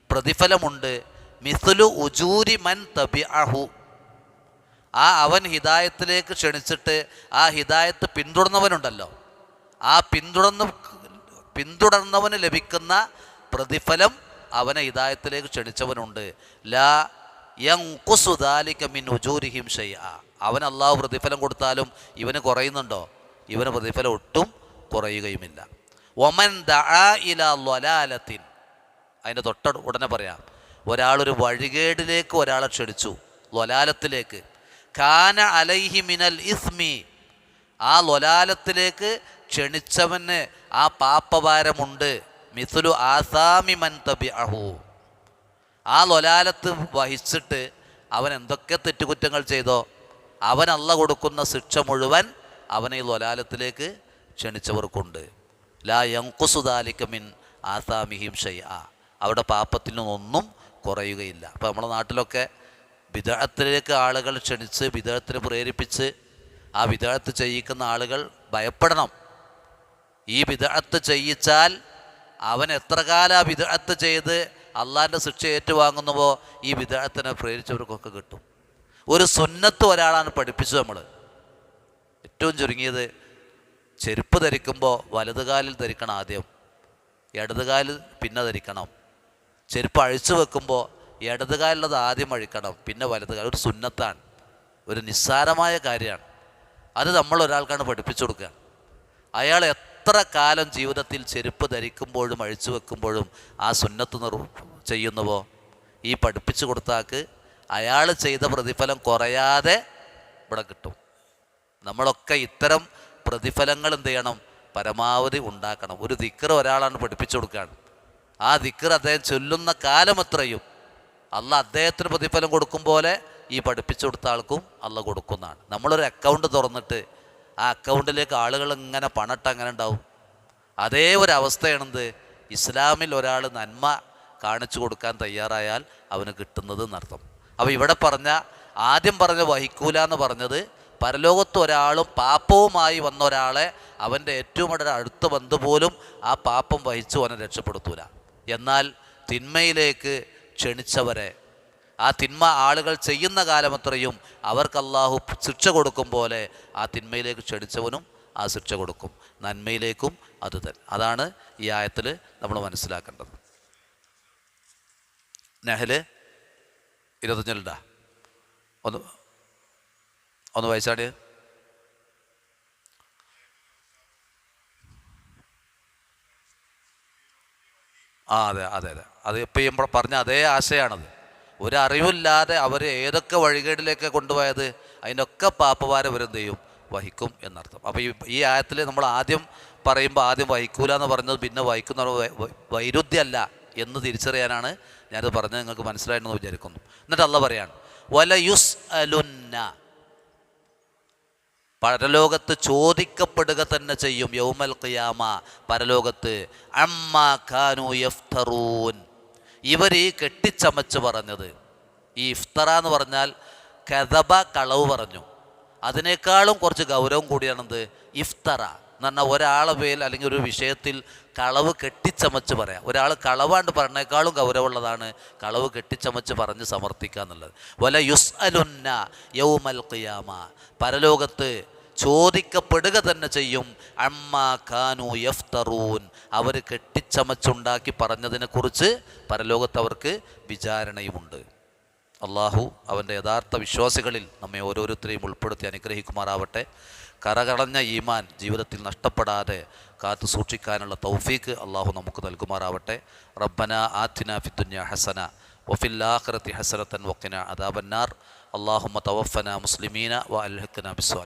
പ്രതിഫലമുണ്ട്, മിസ്ലു ഉജൂരി മൻ തബിഅഹു, ആ അവൻ ഹിദായത്തിലേക്ക് ക്ഷണിച്ചിട്ട് ആ ഹിദായത്ത് പിന്തുടർന്നവനുണ്ടല്ലോ, ആ പിന്തുടർന്നവന് ലഭിക്കുന്ന പ്രതിഫലം അവനെ ഹിദായത്തിലേക്ക് ക്ഷണിച്ചവനുണ്ട്. ലാ യൻഖുസു ദാലിക മിൻ ഉജൂരിഹിം ഷൈഅ, അവൻ അള്ളാഹു പ്രതിഫലം കൊടുത്താലും ഇവന് കുറയുന്നുണ്ടോ? ഇവന് പ്രതിഫലം ഒട്ടും കുറയുകയുമില്ല. വമൻ ദഅ ഇലാ ളലാലത്തിൻ, അതിൻ്റെ ഉടനെ പറയാം, ഒരാളൊരു വഴികേടിലേക്ക് ഒരാളെ ക്ഷണിച്ചു, ലൊലാലത്തിലേക്ക്, കാന അലൈഹി മിനൽ ഇസ്മി, ആ ലൊലാലത്തിലേക്ക് ക്ഷണിച്ചവന് ആ പാപഭാരമുണ്ട്, മിസ്ലു ആസാമി മൻ തബിഅഹു, ആ ലൊലാലത്ത് വഹിച്ചിട്ട് അവൻ എന്തൊക്കെ തെറ്റുകുറ്റങ്ങൾ ചെയ്തോ അവൻ അള്ളാഹ് കൊടുക്കുന്ന ശിക്ഷ മുഴുവൻ അവനെ ഈ ലൊലാലത്തിലേക്ക് ക്ഷണിച്ചവർക്കുണ്ട്. ലാ യൻഖുസു ദാലിക മിൻ ആസാമിഹിം ഷൈഅ, അവിടെ പാപത്തിൽ നിന്നൊന്നും കുറയുകയില്ല. അപ്പോൾ നമ്മുടെ നാട്ടിലൊക്കെ ബിദ്അത്തിലേക്ക് ആളുകൾ ക്ഷണിച്ച് ബിദ്അത്തിന് പ്രേരിപ്പിച്ച് ആ ബിദ്അത്ത് ചെയ്യിക്കുന്ന ആളുകൾ ഭയപ്പെടണം. ഈ ബിദ്അത്ത് ചെയ്യിച്ചാൽ അവൻ എത്ര കാലം ആ ബിദ്അത്ത് ചെയ്ത് അള്ളാഹിൻ്റെ ശിക്ഷ ഏറ്റുവാങ്ങുന്നുവോ ഈ ബിദ്അത്തിനെ പ്രേരിച്ചവർക്കൊക്കെ കിട്ടും. ഒരു സുന്നത്ത് ഒരാളാണ് പഠിപ്പിച്ചത്. നമ്മൾ ഏറ്റവും ചുരുങ്ങിയത് ചെരുപ്പ് ധരിക്കുമ്പോൾ വലതുകാലിൽ ധരിക്കണം, ആദ്യം ഇടതുകാലിൽ പിന്നെ ധരിക്കണം. ചെരുപ്പ് അഴിച്ചു വെക്കുമ്പോൾ ഇടതുകാലുള്ളത് ആദ്യം അഴിക്കണം, പിന്നെ വലതുകാൽ. ഒരു സുന്നത്താണ്, ഒരു നിസ്സാരമായ കാര്യമാണ്. അത് നമ്മൾ ഒരാൾക്കാണ് പഠിപ്പിച്ചു കൊടുക്കുക. അയാൾ എത്ര കാലം ജീവിതത്തിൽ ചെരുപ്പ് ധരിക്കുമ്പോഴും അഴിച്ചു വെക്കുമ്പോഴും ആ സുന്നത്ത് ചെയ്യുന്നുവോ ഈ പഠിപ്പിച്ചു കൊടുത്താക്ക് അയാൾ ചെയ്ത പ്രതിഫലം കുറയാതെ ഇവിടെ കിട്ടും. നമ്മളൊക്കെ ഇത്തരം പ്രതിഫലങ്ങൾ എന്ത് ചെയ്യണം? പരമാവധി ഉണ്ടാക്കണം. ഒരു ദിക്ർ ഒരാളാണ് പഠിപ്പിച്ചു കൊടുക്കുകയാണ്, ആ ദിക്ർ അദ്ദേഹം ചൊല്ലുന്ന കാലം എത്രയും അള്ളാഹ് അദ്ദേഹത്തിന് പ്രതിഫലം കൊടുക്കും പോലെ ഈ പഠിപ്പിച്ചു കൊടുത്ത ആൾക്കും അള്ളാഹ് കൊടുക്കുന്നതാണ്. നമ്മളൊരു അക്കൗണ്ട് തുറന്നിട്ട് ആ അക്കൗണ്ടിലേക്ക് ആളുകൾ ഇങ്ങനെ പണിട്ട് അങ്ങനെ ഉണ്ടാവും. അതേ ഒരു അവസ്ഥയാണെന്ത്? ഇസ്ലാമിൽ ഒരാൾ നന്മ കാണിച്ചു കൊടുക്കാൻ തയ്യാറായാൽ അവന് കിട്ടുന്നത് എന്നർത്ഥം. അപ്പോൾ ഇവിടെ ആദ്യം പറഞ്ഞ വഹിക്കൂല എന്ന് പറഞ്ഞത് പരലോകത്ത് ഒരാളും പാപവുമായി വന്ന ഒരാളെ അവൻ്റെ ഏറ്റവും അടുത്ത ബന്ധു പോലും ആ പാപം വഹിച്ചു അവനെ രക്ഷപ്പെടുത്തൂല. എന്നാൽ തിന്മയിലേക്ക് ക്ഷണിച്ചവരെ, ആ തിന്മ ആളുകൾ ചെയ്യുന്ന കാലമത്രയും അവർക്ക് അള്ളാഹു ശിക്ഷ കൊടുക്കും പോലെ ആ തിന്മയിലേക്ക് ക്ഷണിച്ചവനും ആ ശിക്ഷ കൊടുക്കും, നന്മയിലേക്കും അത് തന്നെ. അതാണ് ഈ ആയത്തിൽ നമ്മൾ മനസ്സിലാക്കേണ്ടത്. നഹ്ല് 25 ഒന്ന് വായിച്ചാട്. അതെ അതെ അതെ, അത് ഇപ്പം പറഞ്ഞ അതേ ആശയമാണത്. ഒരറിവില്ലാതെ അവർ ഏതൊക്കെ വഴികേടിലേക്ക് കൊണ്ടുപോയത് അതിനൊക്കെ പാപ്പവാരം അവരെന്ത് ചെയ്യും, വഹിക്കും എന്നർത്ഥം. അപ്പോൾ ഈ ആയത്തിൽ നമ്മൾ ആദ്യം പറയുമ്പോൾ ആദ്യം വഹിക്കൂല എന്ന് പറഞ്ഞത് പിന്നെ വഹിക്കുന്ന വൈരുദ്ധ്യമല്ല എന്ന് തിരിച്ചറിയാനാണ് ഞാനത് പറഞ്ഞത്. നിങ്ങൾക്ക് മനസ്സിലായെന്ന് വിചാരിക്കുന്നു. എന്നിട്ട് അള്ളാഹ് പറയാണ് വലയുസ് അലുന്ന, പരലോകത്ത് ചോദിക്കപ്പെടുക തന്നെ ചെയ്യും, യൗമൽ ഖിയാമ, പരലോകത്ത്, അമ്മാ കാനു യഫ്തറൂൻ, ഇവർ ഈ കെട്ടിച്ചമച്ച് പറഞ്ഞത്. ഈ ഇഫ്തറ എന്ന് പറഞ്ഞാൽ കദബ, കളവ് പറഞ്ഞു. അതിനേക്കാളും കുറച്ച് ഗൗരവം കൂടിയാണെന്ത്, ഇഫ്തറ എന്ന് പറഞ്ഞാൽ ഒരാളെ പേരിൽ അല്ലെങ്കിൽ ഒരു വിഷയത്തിൽ കളവ് കെട്ടിച്ചമച്ച് പറയാം. ഒരാൾ കളവാണ്ട് പറഞ്ഞേക്കാളും ഗൗരവമുള്ളതാണ് കളവ് കെട്ടിച്ചമച്ച് പറഞ്ഞ് സമർത്ഥിക്കുക എന്നുള്ളത്. വല യുസ് അലുന്ന യൗമൽ ഖിയാമ, പരലോകത്ത് ചോദിക്കപ്പെടുക തന്നെ ചെയ്യും, അമ്മാ കാനു യഫ്തറൂൻ, അവർ കെട്ടിച്ചമച്ചുണ്ടാക്കി പറഞ്ഞതിനെക്കുറിച്ച് പരലോകത്ത് അവർക്ക് വിചാരണയുമുണ്ട്. അള്ളാഹു അവൻ്റെ യഥാർത്ഥ വിശ്വാസികളിൽ നമ്മെ ഓരോരുത്തരെയും ഉൾപ്പെടുത്തി അനുഗ്രഹിക്കുമാറാവട്ടെ. കറകടഞ്ഞ ഈമാൻ ജീവിതത്തിൽ നഷ്ടപ്പെടാതെ കാത്തു സൂക്ഷിക്കാനുള്ള തൗഫീക്ക് അള്ളാഹു നമുക്ക് നൽകുമാറാവട്ടെ. റബ്ബന ആതിന ഫിദ്ദുനിയ ഹസന വഫിൽ ആഖിറതി ഹസനതൻ വഖിന അദാബന്നാർ. അല്ലാഹുമ്മ തവഫന മുസ്ലിമീന വഅൽഹിഖ്നാ ബിസ്സാലിഹീൻ.